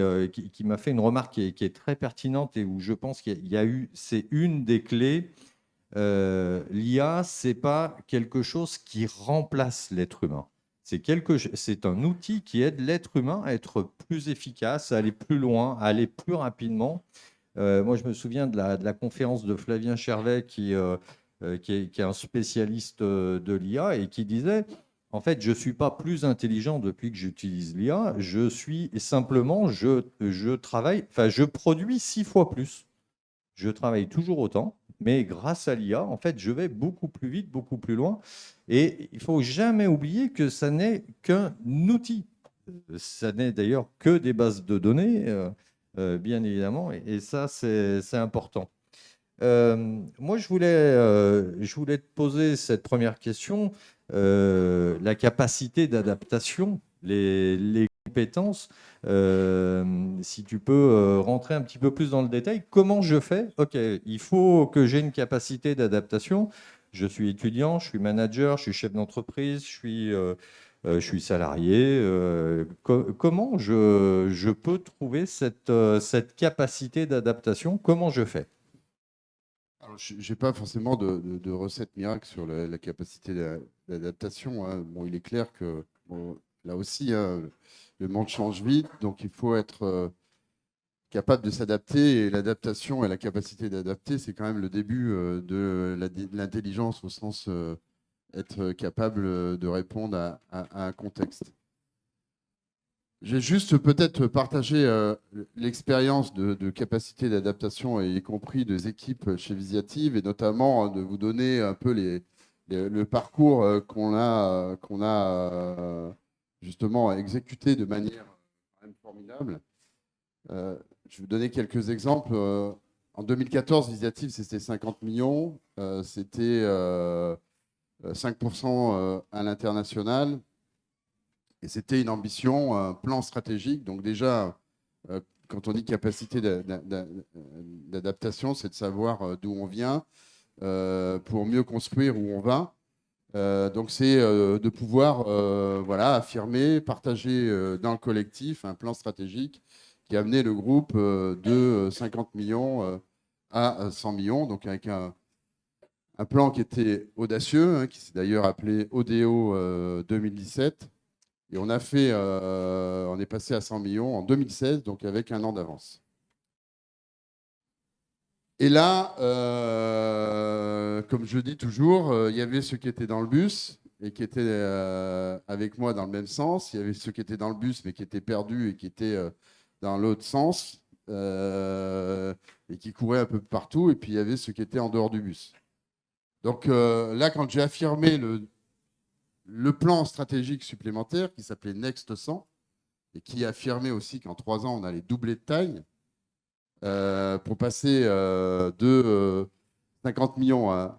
m'a fait une remarque qui est très pertinente et où je pense c'est une des clés. L'IA, c'est pas quelque chose qui remplace l'être humain. C'est un outil qui aide l'être humain à être plus efficace, à aller plus loin, à aller plus rapidement. Moi, je me souviens de la conférence de Flavien Chervet, qui est un spécialiste de l'IA et qui disait, en fait, je ne suis pas plus intelligent depuis que j'utilise l'IA, je suis simplement, je travaille, enfin, je produis 6 fois plus. Je travaille toujours autant, mais grâce à l'IA, en fait, je vais beaucoup plus vite, beaucoup plus loin. Et il ne faut jamais oublier que ça n'est qu'un outil. Ça n'est d'ailleurs que des bases de données, bien évidemment, et ça, c'est important. Moi, je voulais te poser cette première question, la capacité d'adaptation, les compétences. Si tu peux rentrer un petit peu plus dans le détail, comment je fais? Ok, il faut que j'ai une capacité d'adaptation. Je suis étudiant, je suis manager, je suis chef d'entreprise, je suis salarié. Comment je peux trouver cette capacité d'adaptation? Comment je fais? Alors, je n'ai pas forcément de recette miracle sur la capacité d'adaptation, hein. Bon, il est clair que là aussi, hein, le monde change vite, donc il faut être capable de s'adapter. Et l'adaptation et la capacité d'adapter, c'est quand même le début de l'intelligence au sens être capable de répondre à un contexte. J'ai juste peut-être partagé l'expérience de capacité d'adaptation, y compris des équipes chez Visiative, et notamment de vous donner un peu le parcours qu'on a justement exécuté de manière quand même formidable. Je vais vous donner quelques exemples. En 2014, Visiative, c'était 50 millions. C'était 5% à l'international. Et c'était une ambition, un plan stratégique. Donc déjà, quand on dit capacité d'adaptation, c'est de savoir d'où on vient pour mieux construire où on va. Donc c'est de pouvoir affirmer, partager dans le collectif un plan stratégique qui a amené le groupe de 50 millions à 100 millions, donc avec un plan qui était audacieux, hein, qui s'est d'ailleurs appelé ODO 2017. Et on est passé à 100 millions en 2016, donc avec un an d'avance. Et là, comme je dis toujours, il y avait ceux qui étaient dans le bus et qui étaient avec moi dans le même sens. Il y avait ceux qui étaient dans le bus mais qui étaient perdus et qui étaient dans l'autre sens et qui couraient un peu partout. Et puis il y avait ceux qui étaient en dehors du bus. Donc là, quand j'ai affirmé le plan stratégique supplémentaire qui s'appelait Next 100 et qui affirmait aussi qu'en 3 ans, on allait doubler de taille, pour passer de 50 millions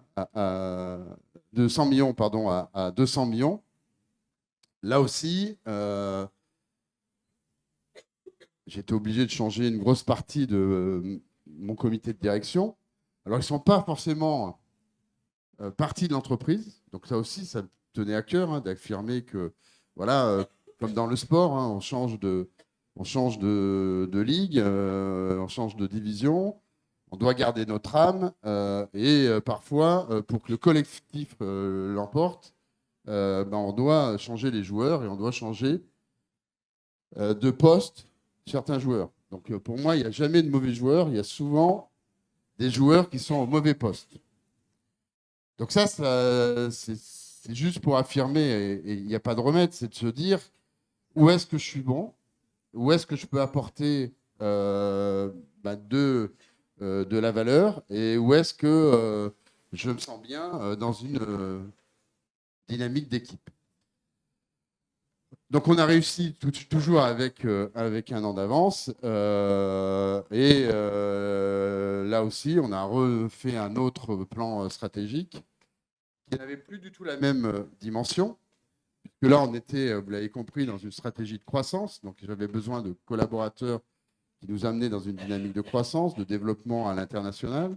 de 100 millions pardon, à 200 millions. Là aussi, j'ai été obligé de changer une grosse partie de mon comité de direction. Alors, ils ne sont pas forcément partie de l'entreprise. Donc, ça aussi, ça me tenait à cœur d'affirmer que, voilà, comme dans le sport, on change de ligue, on change de division, on doit garder notre âme et parfois, pour que le collectif l'emporte, on doit changer les joueurs et on doit changer de poste certains joueurs. Donc pour moi, il n'y a jamais de mauvais joueurs, il y a souvent des joueurs qui sont au mauvais poste. Donc ça c'est juste pour affirmer, et il n'y a pas de remède, c'est de se dire où est-ce que je suis bon, où est-ce que je peux apporter de la valeur et où est-ce que je me sens bien dans une dynamique d'équipe. Donc on a réussi toujours avec un an d'avance et là aussi on a refait un autre plan stratégique qui n'avait plus du tout la même dimension. Que là, on était, vous l'avez compris, dans une stratégie de croissance. Donc, j'avais besoin de collaborateurs qui nous amenaient dans une dynamique de croissance, de développement à l'international.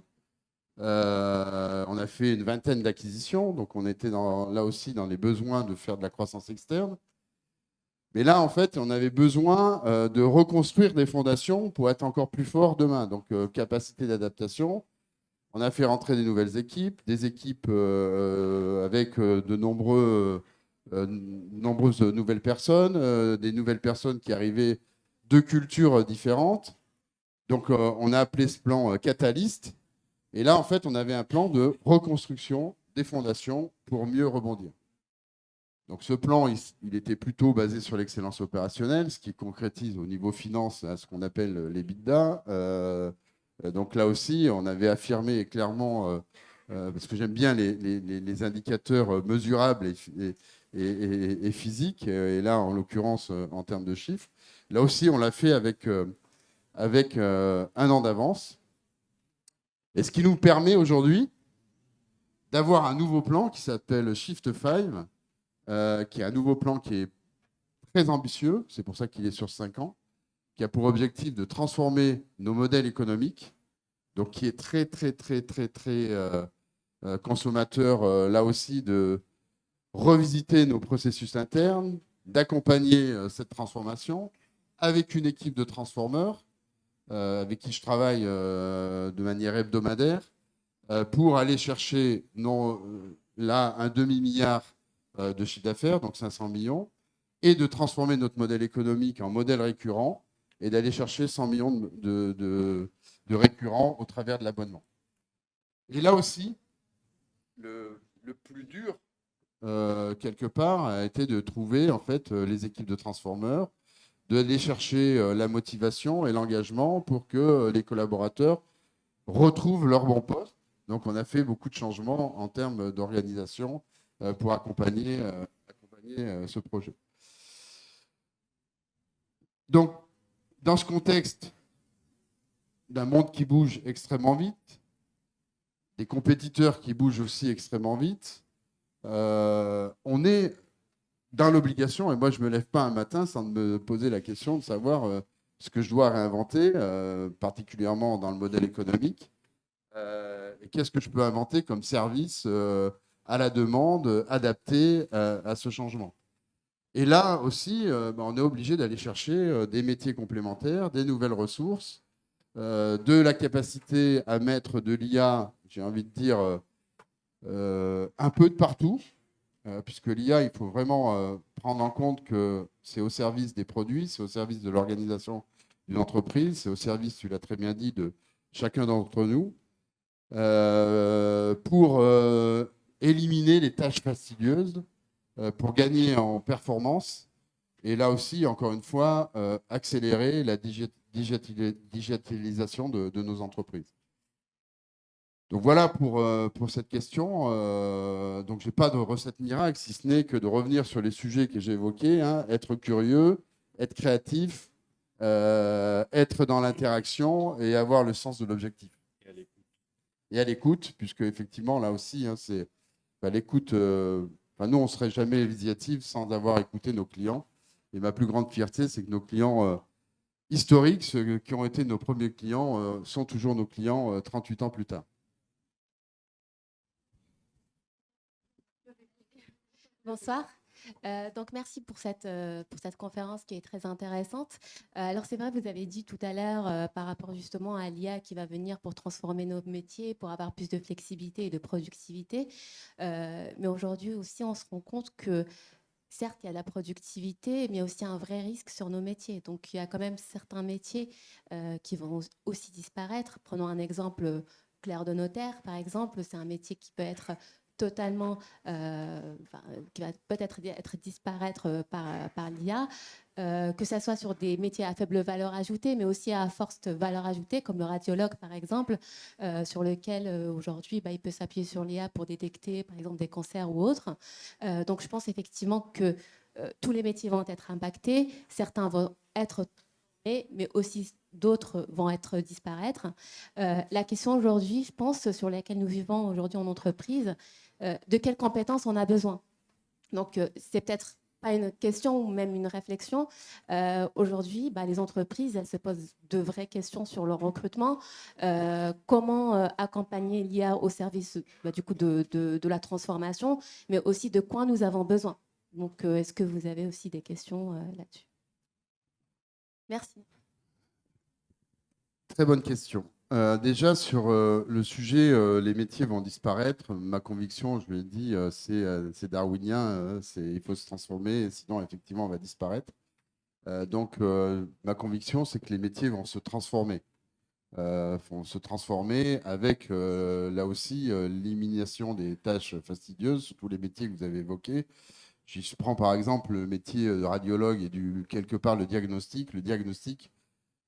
On a fait une vingtaine d'acquisitions. Donc, on était là aussi dans les besoins de faire de la croissance externe. Mais là, en fait, on avait besoin de reconstruire des fondations pour être encore plus fort demain. Donc, capacité d'adaptation. On a fait rentrer des nouvelles équipes, des équipes avec de nombreuses nouvelles personnes, des nouvelles personnes qui arrivaient de cultures différentes. Donc, on a appelé ce plan Catalyst. Et là, en fait, on avait un plan de reconstruction des fondations pour mieux rebondir. Donc, ce plan, il était plutôt basé sur l'excellence opérationnelle, ce qui concrétise au niveau finance à ce qu'on appelle l'EBITDA. Donc, là aussi, on avait affirmé clairement, parce que j'aime bien les indicateurs mesurables et physique, et là, en l'occurrence, en termes de chiffres. Là aussi, on l'a fait avec un an d'avance. Et ce qui nous permet aujourd'hui d'avoir un nouveau plan qui s'appelle Shift 5, qui est un nouveau plan qui est très ambitieux, c'est pour ça qu'il est sur 5 ans, qui a pour objectif de transformer nos modèles économiques, donc qui est très consommateur, là aussi, de revisiter nos processus internes, d'accompagner cette transformation avec une équipe de transformeurs avec qui je travaille de manière hebdomadaire pour aller chercher là un demi-milliard de chiffre d'affaires, donc 500 millions, et de transformer notre modèle économique en modèle récurrent et d'aller chercher 100 millions de récurrents au travers de l'abonnement. Et là aussi, le plus dur, quelque part, a été de trouver en fait les équipes de transformeurs, d'aller chercher la motivation et l'engagement pour que les collaborateurs retrouvent leur bon poste. Donc, on a fait beaucoup de changements en termes d'organisation pour accompagner ce projet. Donc, dans ce contexte d'un monde qui bouge extrêmement vite, des compétiteurs qui bougent aussi extrêmement vite, on est dans l'obligation, et moi je ne me lève pas un matin sans me poser la question de savoir ce que je dois réinventer, particulièrement dans le modèle économique, et qu'est-ce que je peux inventer comme service à la demande, adapté à ce changement. Et là aussi, on est obligé d'aller chercher des métiers complémentaires, des nouvelles ressources, de la capacité à mettre de l'IA, j'ai envie de dire, un peu de partout, puisque l'IA, il faut vraiment prendre en compte que c'est au service des produits, c'est au service de l'organisation d'une entreprise, c'est au service, tu l'as très bien dit, de chacun d'entre nous. pour éliminer les tâches fastidieuses, pour gagner en performance. Et là aussi, encore une fois, accélérer la digitalisation de nos entreprises. Donc voilà pour cette question. Donc je n'ai pas de recette miracle, si ce n'est que de revenir sur les sujets que j'ai évoqués, hein, être curieux, être créatif, être dans l'interaction et avoir le sens de l'objectif. Et à l'écoute, puisque effectivement, là aussi, hein, c'est l'écoute. Nous, on ne serait jamais Visiative sans avoir écouté nos clients. Et ma plus grande fierté, c'est que nos clients historiques, ceux qui ont été nos premiers clients, sont toujours nos clients 38 ans plus tard. Bonsoir. Donc, merci pour cette conférence qui est très intéressante. Alors, c'est vrai, vous avez dit tout à l'heure par rapport justement à l'IA qui va venir pour transformer nos métiers, pour avoir plus de flexibilité et de productivité. Mais aujourd'hui aussi, on se rend compte que certes, il y a la productivité, mais il y a aussi un vrai risque sur nos métiers. Donc, il y a quand même certains métiers qui vont aussi disparaître. Prenons un exemple, clerc de notaire, par exemple. C'est un métier qui peut être totalement, qui va peut-être disparaître par l'IA, que ce soit sur des métiers à faible valeur ajoutée, mais aussi à forte valeur ajoutée, comme le radiologue, par exemple, sur lequel, aujourd'hui, il peut s'appuyer sur l'IA pour détecter, par exemple, des cancers ou autres. Donc, je pense effectivement que tous les métiers vont être impactés. Certains vont être mais aussi d'autres vont disparaître. La question aujourd'hui, je pense, sur laquelle nous vivons aujourd'hui en entreprise, de quelles compétences on a besoin. Donc, c'est peut-être pas une question ou même une réflexion. Aujourd'hui, les entreprises, elles se posent de vraies questions sur leur recrutement. Comment accompagner l'IA au service du coup de la transformation, mais aussi de quoi nous avons besoin. Donc, est-ce que vous avez aussi des questions là-dessus? Merci. Très bonne question. Déjà, sur le sujet, les métiers vont disparaître. Ma conviction, je l'ai dit, c'est darwinien. Il faut se transformer, sinon, effectivement, on va disparaître. Donc, ma conviction, c'est que les métiers vont se transformer. Vont se transformer avec, là aussi, l'élimination des tâches fastidieuses sur tous les métiers que vous avez évoqués. Je prends par exemple le métier de radiologue et quelque part le diagnostic. Le diagnostic,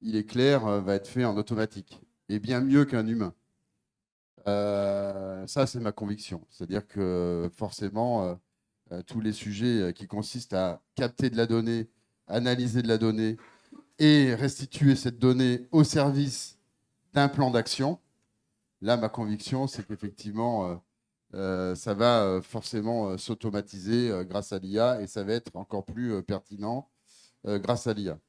il est clair, va être fait en automatique et bien mieux qu'un humain. Ça, c'est ma conviction. C'est-à-dire que forcément, tous les sujets qui consistent à capter de la donnée, analyser de la donnée et restituer cette donnée au service d'un plan d'action, là, ma conviction, c'est qu'effectivement, ça va forcément s'automatiser grâce à l'IA et ça va être encore plus pertinent grâce à l'IA.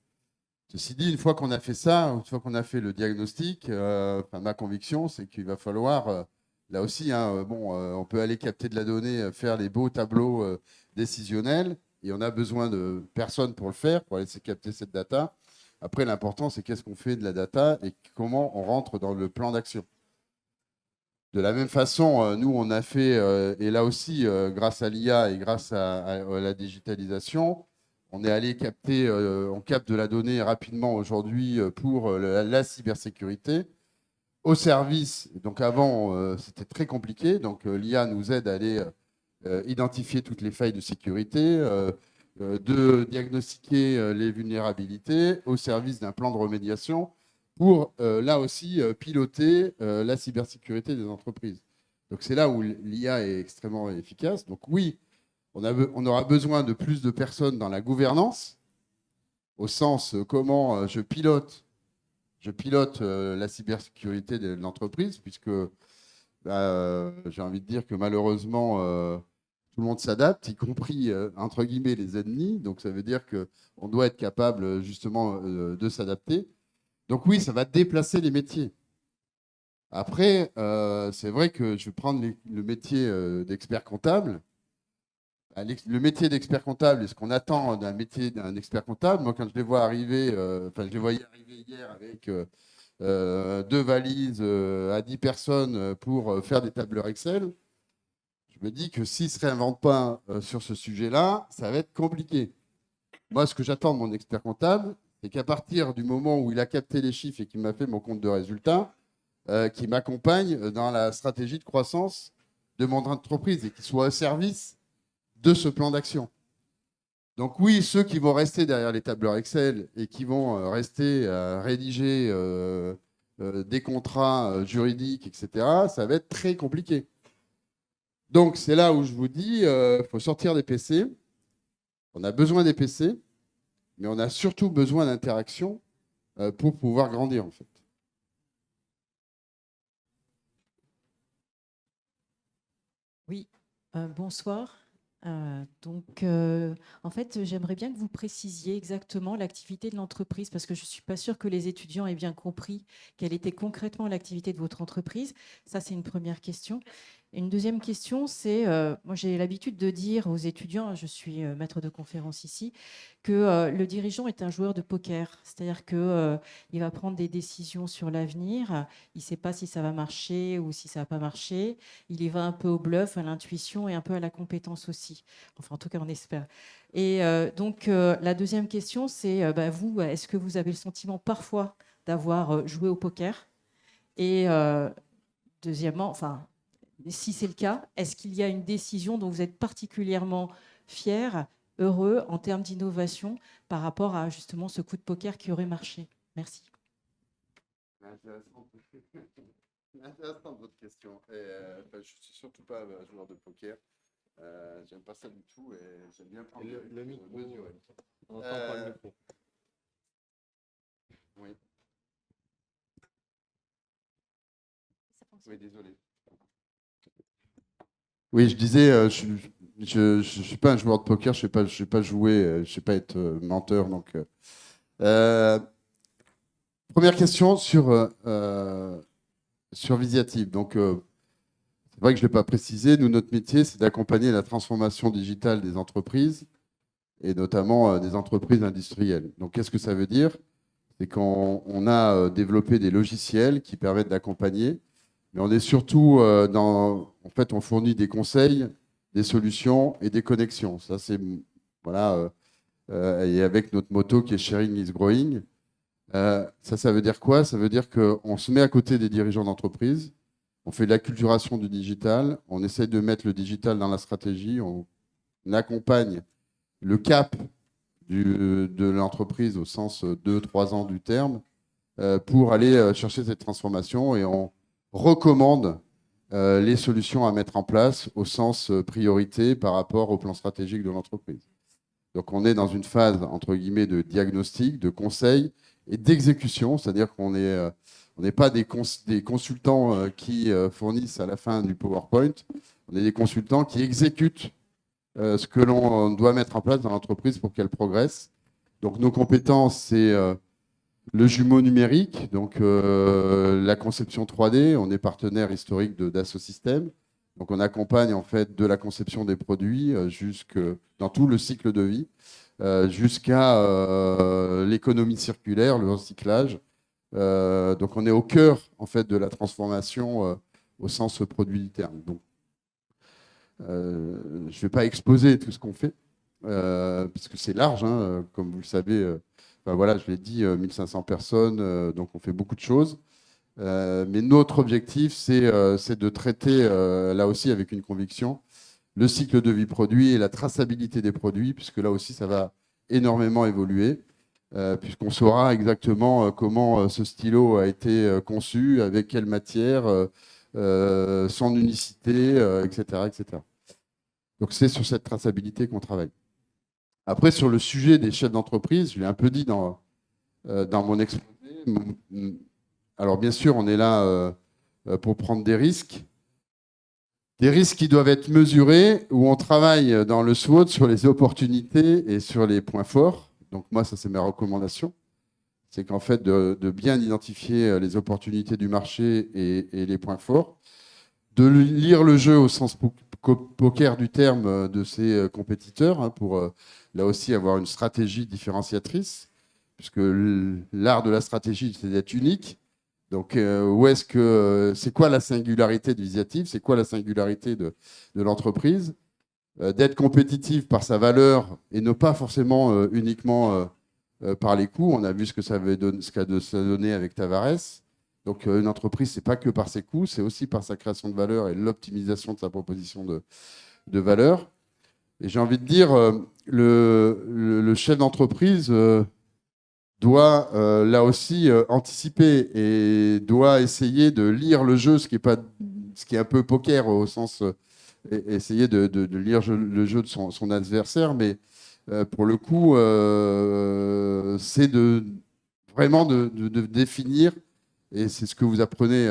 Ceci dit, une fois qu'on a fait ça, une fois qu'on a fait le diagnostic, ma conviction, c'est qu'il va falloir, là aussi, on peut aller capter de la donnée, faire les beaux tableaux décisionnels, et on a besoin de personnes pour le faire, pour aller capter cette data. Après, l'important, c'est qu'est-ce qu'on fait de la data et comment on rentre dans le plan d'action. De la même façon, nous, on a fait, et là aussi, grâce à l'IA et grâce à la digitalisation, on est allé capter, on capte de la donnée rapidement aujourd'hui pour la cybersécurité au service. Donc avant, c'était très compliqué. Donc l'IA nous aide à aller identifier toutes les failles de sécurité, de diagnostiquer les vulnérabilités au service d'un plan de remédiation pour, là aussi, piloter la cybersécurité des entreprises. Donc c'est là où l'IA est extrêmement efficace. Donc oui, on aura besoin de plus de personnes dans la gouvernance, au sens comment je pilote la cybersécurité de l'entreprise, puisque j'ai envie de dire que malheureusement, tout le monde s'adapte, y compris, entre guillemets, les ennemis. Donc ça veut dire qu'on doit être capable justement de s'adapter. Donc oui, ça va déplacer les métiers. Après, c'est vrai que je vais prendre le métier d'expert comptable. Le métier d'expert comptable et ce qu'on attend d'un métier d'un expert comptable, moi quand je les vois arriver, je les voyais arriver hier avec 2 valises à 10 personnes pour faire des tableurs Excel, je me dis que s'ils ne se réinventent pas sur ce sujet-là, ça va être compliqué. Moi, ce que j'attends de mon expert comptable, c'est qu'à partir du moment où il a capté les chiffres et qu'il m'a fait mon compte de résultat, qui m'accompagne dans la stratégie de croissance de mon entreprise et qui soit au service de ce plan d'action. Donc oui, ceux qui vont rester derrière les tableurs Excel et qui vont rester à rédiger des contrats juridiques, etc., ça va être très compliqué. Donc c'est là où je vous dis, faut sortir des PC. On a besoin des PC, mais on a surtout besoin d'interaction pour pouvoir grandir, en fait. Oui, bonsoir. En fait, j'aimerais bien que vous précisiez exactement l'activité de l'entreprise, parce que je ne suis pas sûre que les étudiants aient bien compris quelle était concrètement l'activité de votre entreprise. Ça, c'est une première question. Et une deuxième question, c'est, moi j'ai l'habitude de dire aux étudiants, je suis maître de conférence ici, que le dirigeant est un joueur de poker. C'est-à-dire qu'il va prendre des décisions sur l'avenir, il ne sait pas si ça va marcher ou si ça ne va pas marcher, il y va un peu au bluff, à l'intuition et un peu à la compétence aussi. Enfin, en tout cas, on espère. Et la deuxième question, c'est, vous, est-ce que vous avez le sentiment parfois d'avoir joué au poker? Et deuxièmement, enfin, si c'est le cas, est-ce qu'il y a une décision dont vous êtes particulièrement fier, heureux en termes d'innovation par rapport à justement ce coup de poker qui aurait marché? Merci. Intéressante votre question. Je ne suis surtout pas un joueur de poker. J'aime pas ça du tout et j'aime bien prendre le micro. mesurer. On entend pas le micro. Oui. Oui, désolé. Oui, je disais, je suis pas un joueur de poker, je sais pas jouer, je sais pas être menteur. Donc, première question sur Visiative. Donc, c'est vrai que je ne l'ai pas précisé. Nous, notre métier, c'est d'accompagner la transformation digitale des entreprises et notamment des entreprises industrielles. Donc, qu'est-ce que ça veut dire? C'est qu'on a développé des logiciels qui permettent d'accompagner. Mais on est surtout en fait, on fournit des conseils, des solutions et des connexions. Ça, c'est voilà. Et avec notre motto qui est Sharing is Growing. Ça veut dire quoi? Ça veut dire qu'on se met à côté des dirigeants d'entreprise, on fait de l'acculturation du digital, on essaye de mettre le digital dans la stratégie, on accompagne le cap de l'entreprise au sens 2-3 ans du terme pour aller chercher cette transformation et on recommande les solutions à mettre en place au sens priorité par rapport au plan stratégique de l'entreprise. Donc on est dans une phase, entre guillemets, de diagnostic, de conseil et d'exécution, c'est-à-dire qu'on n'est pas des consultants qui fournissent à la fin du PowerPoint, on est des consultants qui exécutent ce que l'on doit mettre en place dans l'entreprise pour qu'elle progresse. Donc nos compétences, c'est le jumeau numérique, donc la conception 3D. On est partenaire historique de Dassault Systèmes. Donc on accompagne en fait de la conception des produits dans tout le cycle de vie, jusqu'à l'économie circulaire, le recyclage. Donc on est au cœur en fait de la transformation au sens produit du terme. Donc je ne vais pas exposer tout ce qu'on fait, parce que c'est large, hein, comme vous le savez. Voilà, je l'ai dit, 1500 personnes, donc on fait beaucoup de choses. Mais notre objectif, c'est de traiter, là aussi avec une conviction, le cycle de vie produit et la traçabilité des produits, puisque là aussi, ça va énormément évoluer, puisqu'on saura exactement comment ce stylo a été conçu, avec quelle matière, son unicité, etc., etc. Donc c'est sur cette traçabilité qu'on travaille. Après, sur le sujet des chefs d'entreprise, je l'ai un peu dit dans mon exposé. Alors bien sûr, on est là pour prendre des risques qui doivent être mesurés, où on travaille dans le SWOT sur les opportunités et sur les points forts. Donc moi, ça c'est ma recommandation. C'est qu'en fait, de bien identifier les opportunités du marché et les points forts, de lire le jeu au sens poker du terme de ses compétiteurs, hein, pour là aussi avoir une stratégie différenciatrice, puisque l'art de la stratégie, c'est d'être unique. Donc, c'est quoi la singularité de Visiative? C'est quoi la singularité de l'entreprise? D'être compétitive par sa valeur et ne pas forcément uniquement par les coûts. On a vu ce qu'a donné avec Tavares. Donc, une entreprise, ce n'est pas que par ses coûts, c'est aussi par sa création de valeur et l'optimisation de sa proposition de valeur. Et j'ai envie de dire, le chef d'entreprise doit là aussi anticiper et doit essayer de lire le jeu, ce qui est un peu poker au sens essayer de lire le jeu de son adversaire, mais pour le coup, c'est vraiment de définir, et c'est ce que vous apprenez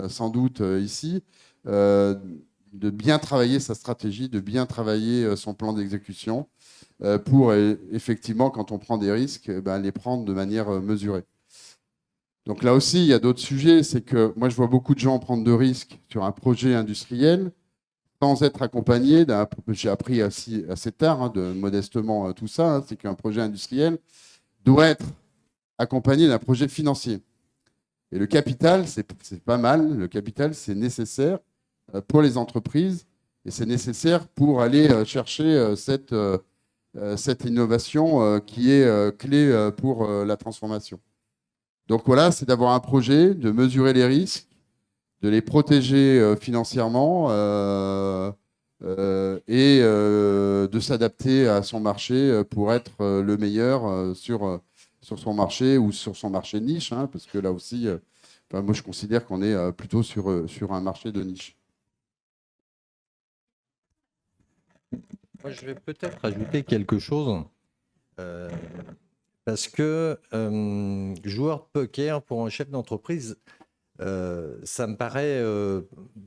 sans doute ici, de bien travailler sa stratégie, de bien travailler son plan d'exécution pour effectivement, quand on prend des risques, les prendre de manière mesurée. Donc là aussi, il y a d'autres sujets. C'est que moi, je vois beaucoup de gens prendre de risques sur un projet industriel sans être accompagné d'un. J'ai appris assez tard, modestement, tout ça. C'est qu'un projet industriel doit être accompagné d'un projet financier. Et le capital, c'est pas mal. Le capital, c'est nécessaire pour les entreprises et c'est nécessaire pour aller chercher cette innovation qui est clé pour la transformation. Donc voilà, c'est d'avoir un projet, de mesurer les risques, de les protéger financièrement et de s'adapter à son marché pour être le meilleur sur son marché ou sur son marché niche, parce que là aussi, moi je considère qu'on est plutôt sur un marché de niche. Moi, je vais peut-être ajouter quelque chose. Parce que joueur de poker pour un chef d'entreprise, ça me paraît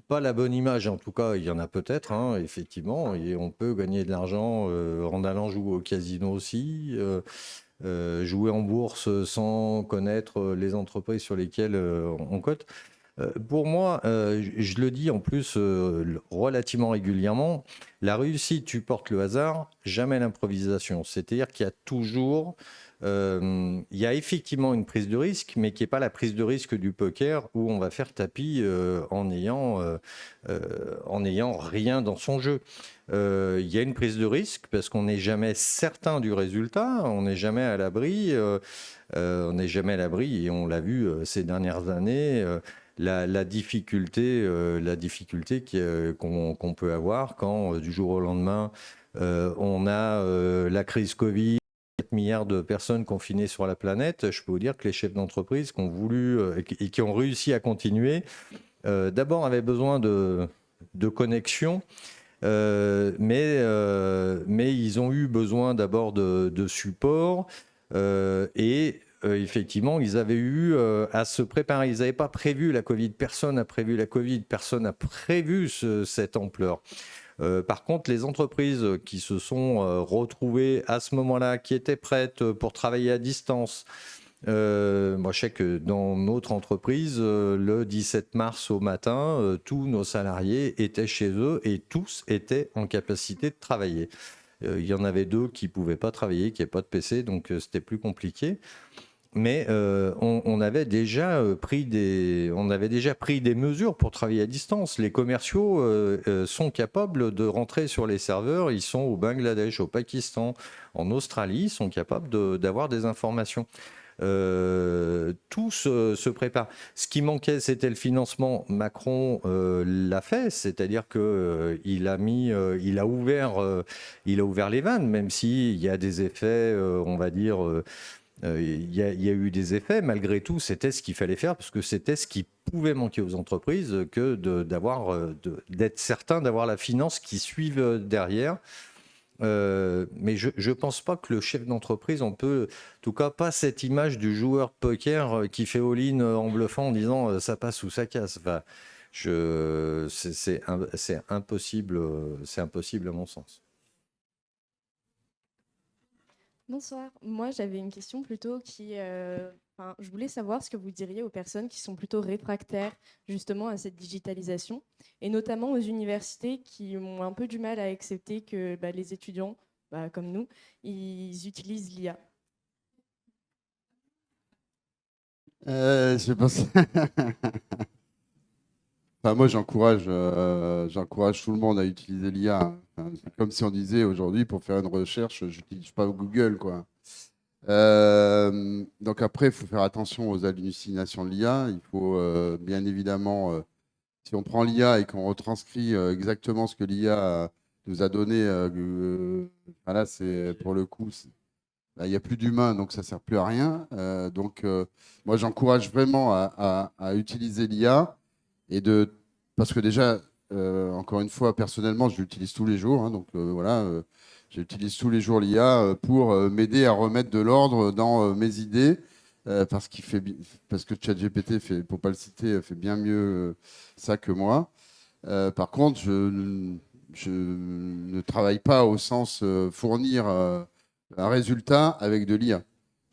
pas la bonne image. En tout cas, il y en a peut-être, effectivement. Et on peut gagner de l'argent en allant jouer au casino aussi, jouer en bourse sans connaître les entreprises sur lesquelles on cote. Pour moi, je le dis en plus relativement régulièrement, la réussite supporte le hasard, jamais l'improvisation. C'est-à-dire qu'il y a toujours, il y a effectivement une prise de risque, mais qui n'est pas la prise de risque du poker où on va faire tapis en n'ayant rien dans son jeu. Il y a une prise de risque parce qu'on n'est jamais certain du résultat, on n'est jamais à l'abri, et on l'a vu ces dernières années. La difficulté qu'on peut avoir quand du jour au lendemain on a la crise Covid, 4 milliards de personnes confinées sur la planète. Je peux vous dire que les chefs d'entreprise qui ont voulu et qui ont réussi à continuer, d'abord avaient besoin de connexion, mais ils ont eu besoin d'abord de support et effectivement, ils avaient eu à se préparer. Ils n'avaient pas prévu la Covid. Personne n'a prévu la Covid. Personne n'a prévu cette ampleur. Par contre, les entreprises qui se sont retrouvées à ce moment-là, qui étaient prêtes pour travailler à distance, moi, je sais que dans notre entreprise, le 17 mars au matin, tous nos salariés étaient chez eux et tous étaient en capacité de travailler. Il y en avait 2 qui ne pouvaient pas travailler, qui n'avaient pas de PC, donc c'était plus compliqué. Mais on avait déjà pris des mesures pour travailler à distance. Les commerciaux sont capables de rentrer sur les serveurs. Ils sont au Bangladesh, au Pakistan, en Australie. Ils sont capables d'avoir des informations. Tout se prépare. Ce qui manquait, c'était le financement. Macron l'a fait, c'est-à-dire que il a ouvert les vannes, même s'il y a des effets, on va dire. Il y a eu des effets. Malgré tout, c'était ce qu'il fallait faire parce que c'était ce qui pouvait manquer aux entreprises que d'être certain d'avoir la finance qui suive derrière. Mais je ne pense pas que le chef d'entreprise, on peut, en tout cas pas cette image du joueur poker qui fait all-in en bluffant en disant ça passe ou ça casse. Enfin, c'est impossible à mon sens. Bonsoir. Moi, j'avais une question plutôt je voulais savoir ce que vous diriez aux personnes qui sont plutôt réfractaires justement à cette digitalisation, et notamment aux universités qui ont un peu du mal à accepter que les étudiants, comme nous, ils utilisent l'IA. Je pense. Moi, j'encourage tout le monde à utiliser l'IA. C'est comme si on disait aujourd'hui, pour faire une recherche, je n'utilise pas Google, quoi. Donc après, il faut faire attention aux hallucinations de l'IA. Il faut bien évidemment, si on prend l'IA et qu'on retranscrit exactement ce que l'IA nous a donné, voilà, c'est pour le coup, là, il n'y a plus d'humain, donc ça ne sert plus à rien. Moi, j'encourage vraiment à utiliser l'IA parce que déjà, encore une fois, personnellement, je l'utilise tous les jours. Hein, donc voilà, j'utilise tous les jours l'IA pour m'aider à remettre de l'ordre dans mes idées. Parce que ChatGPT fait, pour pas le citer, fait bien mieux ça que moi. Par contre, je ne travaille pas au sens fournir un résultat avec de l'IA.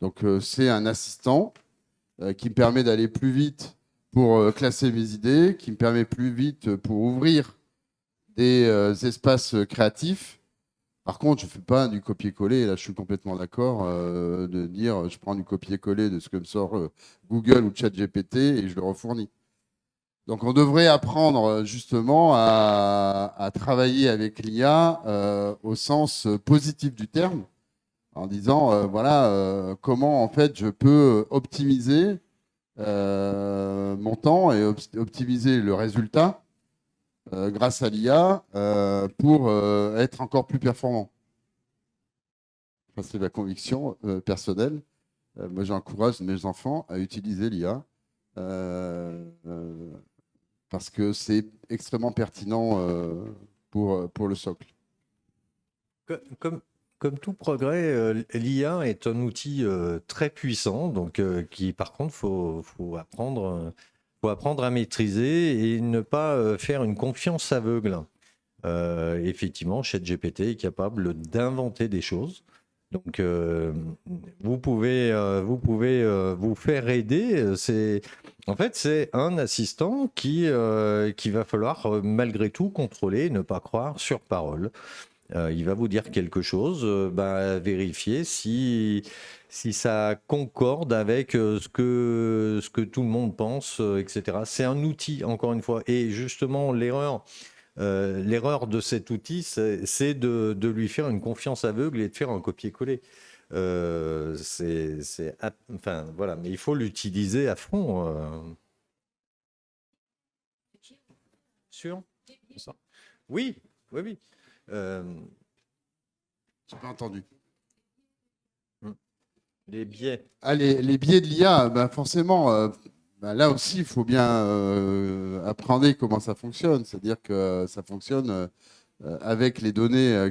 Donc c'est un assistant qui me permet d'aller plus vite pour classer mes idées, qui me permet plus vite pour ouvrir des espaces créatifs. Par contre, je ne fais pas du copier-coller. Là, je suis complètement d'accord de dire je prends du copier-coller de ce que me sort Google ou ChatGPT et je le refournis. Donc, on devrait apprendre justement à travailler avec l'IA au sens positif du terme, en disant voilà comment en fait je peux optimiser mon temps et optimiser le résultat grâce à l'IA pour être encore plus performant. C'est ma conviction personnelle. Moi, j'encourage mes enfants à utiliser l'IA parce que c'est extrêmement pertinent pour le socle. Comme tout progrès, l'IA est un outil très puissant, donc qui par contre faut apprendre à maîtriser et ne pas faire une confiance aveugle. Effectivement, ChatGPT est capable d'inventer des choses. Donc, vous pouvez vous faire aider. En fait, c'est un assistant qui va falloir malgré tout contrôler, ne pas croire sur parole. Il va vous dire quelque chose, vérifier si ça concorde avec ce que tout le monde pense, etc. C'est un outil, encore une fois. Et justement, l'erreur de cet outil, c'est de lui faire une confiance aveugle et de faire un copier-coller. Enfin, voilà, mais il faut l'utiliser à fond. Sûr ? Oui, oui, oui. J'ai pas entendu. Les biais. Les biais de l'IA, forcément, là aussi, il faut bien apprendre comment ça fonctionne. C'est-à-dire que ça fonctionne avec les données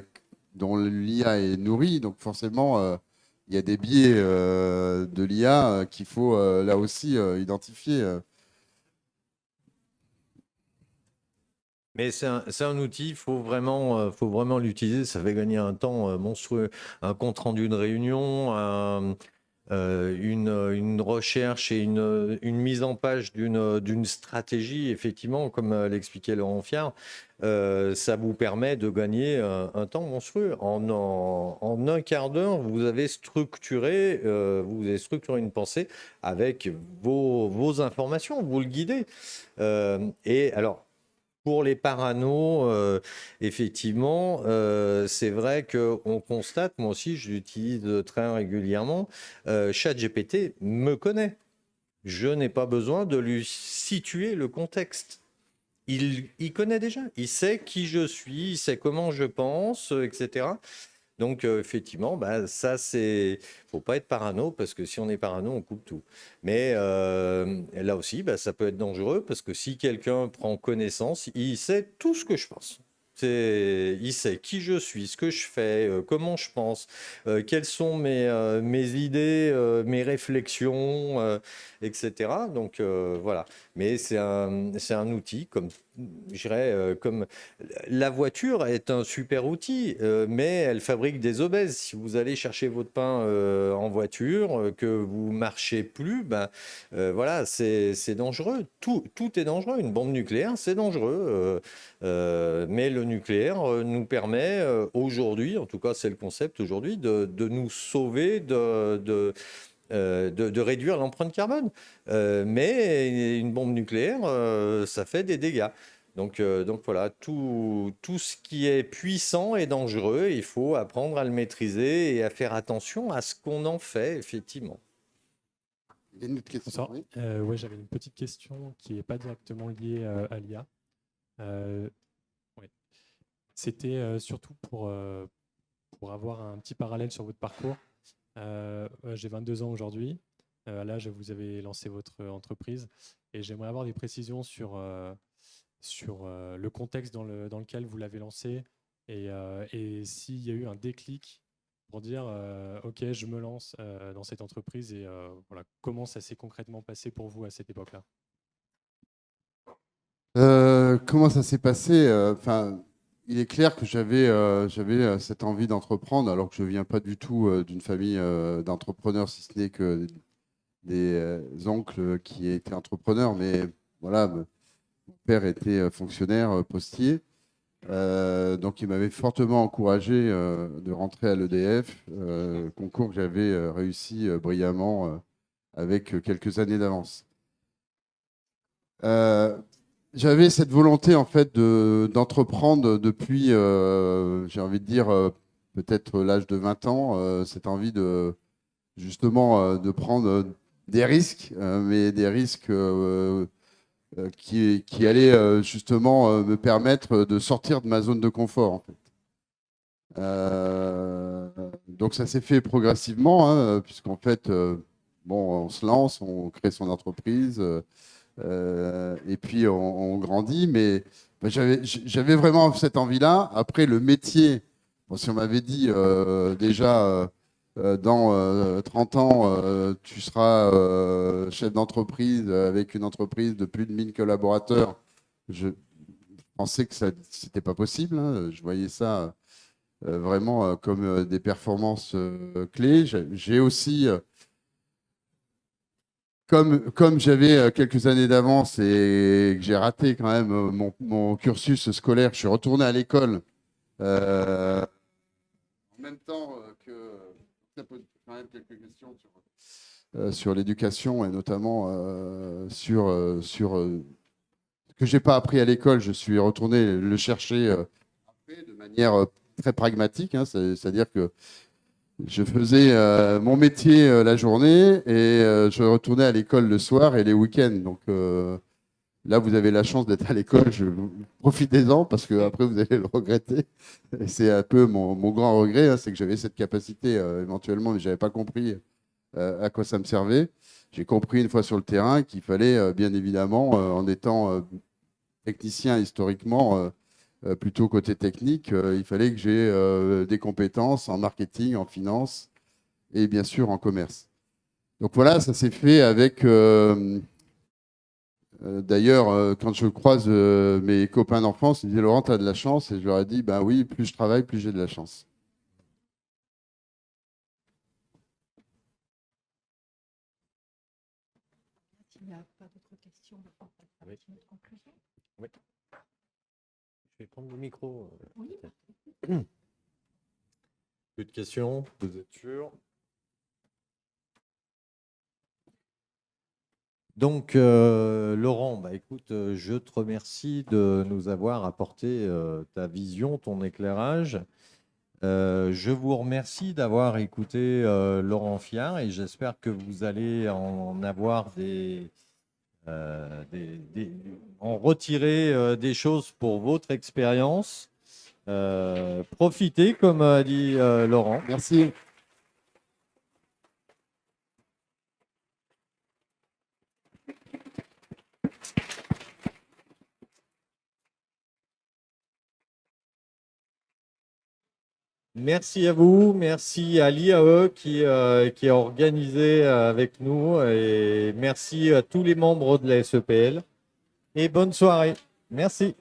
dont l'IA est nourrie. Donc forcément, il y a des biais de l'IA qu'il faut là aussi identifier. Mais c'est un outil, il faut vraiment l'utiliser. Ça fait gagner un temps monstrueux. Un compte-rendu de réunion, une recherche et une mise en page d'une stratégie, effectivement, comme l'expliquait Laurent Fiard, ça vous permet de gagner un temps monstrueux. En un quart d'heure, vous avez structuré une pensée avec vos informations, vous le guidez. Et alors, pour les paranos, effectivement, c'est vrai qu'on constate, moi aussi je l'utilise très régulièrement, ChatGPT me connaît. Je n'ai pas besoin de lui situer le contexte. Il connaît déjà, il sait qui je suis, il sait comment je pense, etc. Donc, effectivement, ça, faut pas être parano, parce que si on est parano, on coupe tout. Mais là aussi, ça peut être dangereux, parce que si quelqu'un prend connaissance, il sait tout ce que je pense. Il sait qui je suis, ce que je fais, comment je pense, quelles sont mes idées, mes réflexions, etc. Donc, voilà. Mais c'est un outil, comme je dirais, comme la voiture est un super outil, mais elle fabrique des obèses. Si vous allez chercher votre pain en voiture, que vous marchez plus, voilà, c'est dangereux. Tout est dangereux. Une bombe nucléaire, c'est dangereux. Mais le nucléaire nous permet aujourd'hui, en tout cas c'est le concept aujourd'hui, de nous sauver de réduire l'empreinte carbone. Mais une bombe nucléaire, ça fait des dégâts. Donc voilà, tout ce qui est puissant est dangereux. Il faut apprendre à le maîtriser et à faire attention à ce qu'on en fait, effectivement. Il y a une autre question. Bonsoir. Oui. Ouais, j'avais une petite question qui n'est pas directement liée à l'IA. Ouais. C'était surtout pour avoir un petit parallèle sur votre parcours. J'ai 22 ans aujourd'hui. À l'âge où vous avez lancé votre entreprise. Et j'aimerais avoir des précisions sur le contexte dans lequel vous l'avez lancé et s'il y a eu un déclic pour dire OK, je me lance dans cette entreprise et voilà, comment ça s'est concrètement passé pour vous à cette époque-là? Comment ça s'est passé? Enfin, il est clair que j'avais cette envie d'entreprendre, alors que je ne viens pas du tout d'une famille d'entrepreneurs, si ce n'est que des oncles qui étaient entrepreneurs. Mais voilà, mon père était fonctionnaire postier. Donc, il m'avait fortement encouragé de rentrer à l'EDF, concours que j'avais réussi brillamment avec quelques années d'avance. J'avais cette volonté en fait d'entreprendre depuis, j'ai envie de dire, peut-être l'âge de 20 ans, cette envie de justement de prendre des risques, mais des risques qui allaient justement me permettre de sortir de ma zone de confort en fait. Donc ça s'est fait progressivement, hein, puisqu'en fait, bon, on se lance, on crée son entreprise. Et puis on grandit, mais j'avais vraiment cette envie-là. Après, le métier, bon, si on m'avait dit déjà dans 30 ans, tu seras chef d'entreprise avec une entreprise de plus de 1000 collaborateurs, je pensais que ce n'était pas possible, hein. Je voyais ça vraiment comme des performances clés. J'ai aussi comme j'avais quelques années d'avance et que j'ai raté quand même mon cursus scolaire, je suis retourné à l'école en même temps que ça pose quand même quelques questions sur l'éducation et notamment sur ce que j'ai pas appris à l'école. Je suis retourné le chercher après de manière très pragmatique, hein, c'est-à-dire que je faisais mon métier la journée et je retournais à l'école le soir et les week-ends. Donc là, vous avez la chance d'être à l'école. Profitez-en parce qu'après, vous allez le regretter. Et c'est un peu mon grand regret, hein, c'est que j'avais cette capacité éventuellement, mais je n'avais pas compris à quoi ça me servait. J'ai compris une fois sur le terrain qu'il fallait, bien évidemment, en étant technicien historiquement, plutôt côté technique, il fallait que j'ai des compétences en marketing, en finance et bien sûr en commerce. Donc voilà, ça s'est fait avec... D'ailleurs, quand je croise mes copains d'enfance, ils me disent Laurent, tu as de la chance. Et je leur ai dit, ben oui, plus je travaille, plus j'ai de la chance. S'il n'y a pas d'autres questions, on va passer à notre conclusion. Oui. Je vais prendre le micro. Oui. Plus de questions, vous êtes sûr? Donc, Laurent, bah, écoute, je te remercie de nous avoir apporté ta vision, ton éclairage. Je vous remercie d'avoir écouté Laurent Fiard et j'espère que vous allez en avoir en retirer des choses pour votre expérience. Profitez, comme a dit Laurent. Merci. Merci à vous, merci à l'IAE qui a organisé avec nous et merci à tous les membres de la SEPL et bonne soirée. Merci.